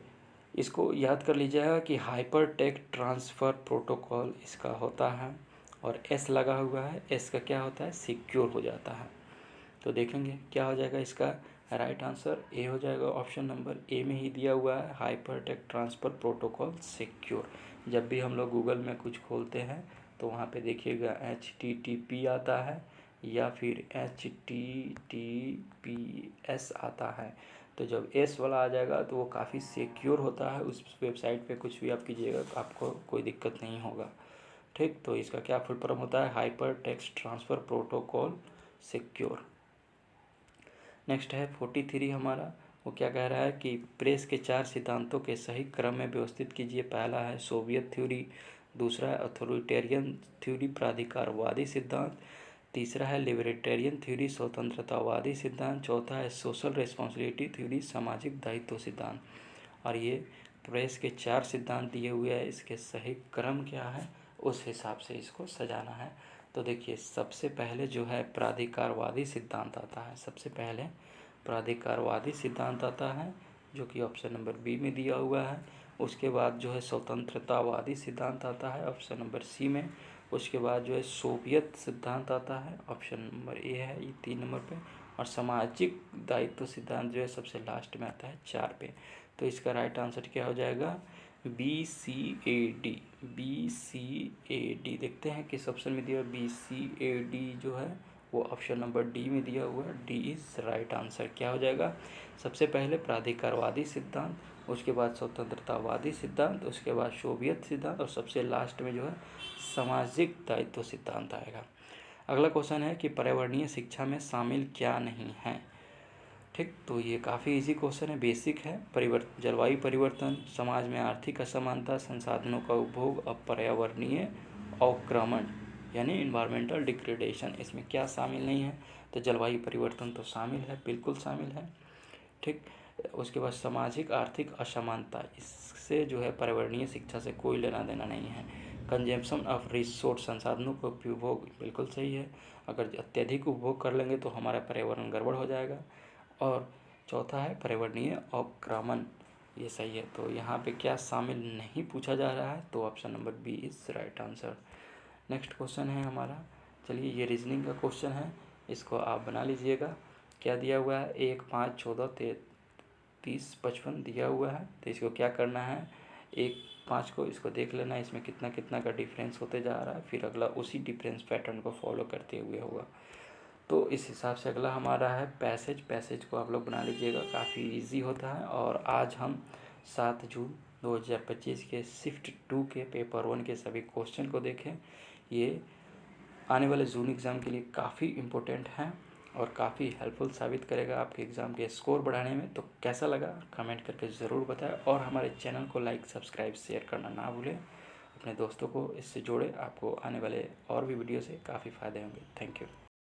इसको याद कर लीजिएगा कि हाइपर टेक्स्ट ट्रांसफ़र प्रोटोकॉल इसका होता है, और एस लगा हुआ है, एस का क्या होता है? सिक्योर हो जाता है। तो देखेंगे क्या हो जाएगा इसका राइट आंसर, ए हो जाएगा। ऑप्शन नंबर ए में ही दिया हुआ है hyper text transfer protocol secure. जब भी हम लोग गूगल में कुछ खोलते हैं तो वहाँ पे देखिएगा HTTP आता है या फिर HTTPS आता है। तो जब एस वाला आ जाएगा तो वो काफ़ी सिक्योर होता है। उस वेबसाइट पे कुछ भी आप कीजिएगा आपको कोई दिक्कत नहीं होगा। ठीक, तो इसका क्या फुल फॉर्म होता है? Hyper text transfer protocol secure. Next है 43 हमारा, वो क्या कह रहा है कि प्रेस के 4 सिद्धांतों के सही क्रम में व्यवस्थित कीजिए। पहला है सोवियत थ्योरी, दूसरा है अथॉरिटेरियन थ्योरी प्राधिकारवादी सिद्धांत, तीसरा है लिबर्टेरियन थ्योरी स्वतंत्रतावादी सिद्धांत, चौथा है सोशल रिस्पॉन्सिबिलिटी थ्योरी सामाजिक दायित्व सिद्धांत। और ये प्रेस के 4 सिद्धांत दिए हुए हैं, इसके सही क्रम क्या है उस हिसाब से इसको सजाना है। तो देखिए सबसे पहले जो है प्राधिकारवादी सिद्धांत आता है, सबसे पहले प्राधिकारवादी सिद्धांत आता है जो कि ऑप्शन नंबर बी में दिया हुआ है। उसके बाद जो है स्वतंत्रतावादी सिद्धांत आता है ऑप्शन नंबर सी में। उसके बाद जो है सोवियत सिद्धांत आता है, ऑप्शन नंबर ए है ये 3 नंबर पे। और सामाजिक दायित्व सिद्धांत जो है सबसे लास्ट में आता है 4 पे। तो इसका राइट आंसर क्या हो जाएगा? BCAD। BCAD देखते हैं किस ऑप्शन में दिया। BCAD जो है वो ऑप्शन नंबर डी में दिया हुआ है। D is right answer. क्या हो जाएगा? सबसे पहले प्राधिकारवादी सिद्धांत, उसके बाद स्वतंत्रतावादी सिद्धांत, उसके बाद सोवियत सिद्धांत, और सबसे लास्ट में जो है सामाजिक दायित्व सिद्धांत आएगा। अगला क्वेश्चन है कि पर्यावरणीय शिक्षा में शामिल क्या नहीं है। ठीक, तो ये काफ़ी इजी क्वेश्चन है, बेसिक है। जलवायु परिवर्तन, समाज में आर्थिक असमानता, संसाधनों का उपभोग और पर्यावरणीय अवक्रमण यानी इन्वायरमेंटल डिग्रेडेशन, इसमें क्या शामिल नहीं है? तो जलवायु परिवर्तन तो शामिल है, बिल्कुल शामिल है। ठीक, उसके बाद सामाजिक आर्थिक असमानता, इससे जो है पर्यावरणीय शिक्षा से कोई लेना देना नहीं है। कंजम्पशन ऑफ रिसोर्स, संसाधनों का उपभोग, बिल्कुल सही है। अगर अत्यधिक उपभोग कर लेंगे तो हमारा पर्यावरण गड़बड़ हो जाएगा। और चौथा है पर्यावरणीय अवक्रमण, ये सही है। तो यहाँ पे क्या शामिल नहीं पूछा जा रहा है, तो option number B is right answer. Next question है हमारा, चलिए ये रीजनिंग का क्वेश्चन है, इसको आप बना लीजिएगा। क्या दिया हुआ है? 1, 5, 14, 30, 55 दिया हुआ है। तो इसको क्या करना है? 1, 5 को इसको देख लेना, इसमें कितना कितना का डिफरेंस होते जा रहा है, फिर अगला उसी डिफरेंस पैटर्न को फॉलो करते हुए होगा। तो इस हिसाब से अगला हमारा है पैसेज को आप लोग बना लीजिएगा, काफ़ी इजी होता है। और आज हम 7 जून 2025 के शिफ्ट 2 के पेपर 1 के सभी क्वेश्चन को देखें। ये आने वाले जून एग्ज़ाम के लिए काफ़ी इम्पोर्टेंट हैं और काफ़ी हेल्पफुल साबित करेगा आपके एग्ज़ाम के स्कोर बढ़ाने में। तो कैसा लगा कमेंट करके ज़रूर बताएं और हमारे चैनल को लाइक, सब्सक्राइब, शेयर करना ना भूलें। अपने दोस्तों को इससे जोड़ें, आपको आने वाले और भी वीडियो से काफ़ी फ़ायदे होंगे। Thank you.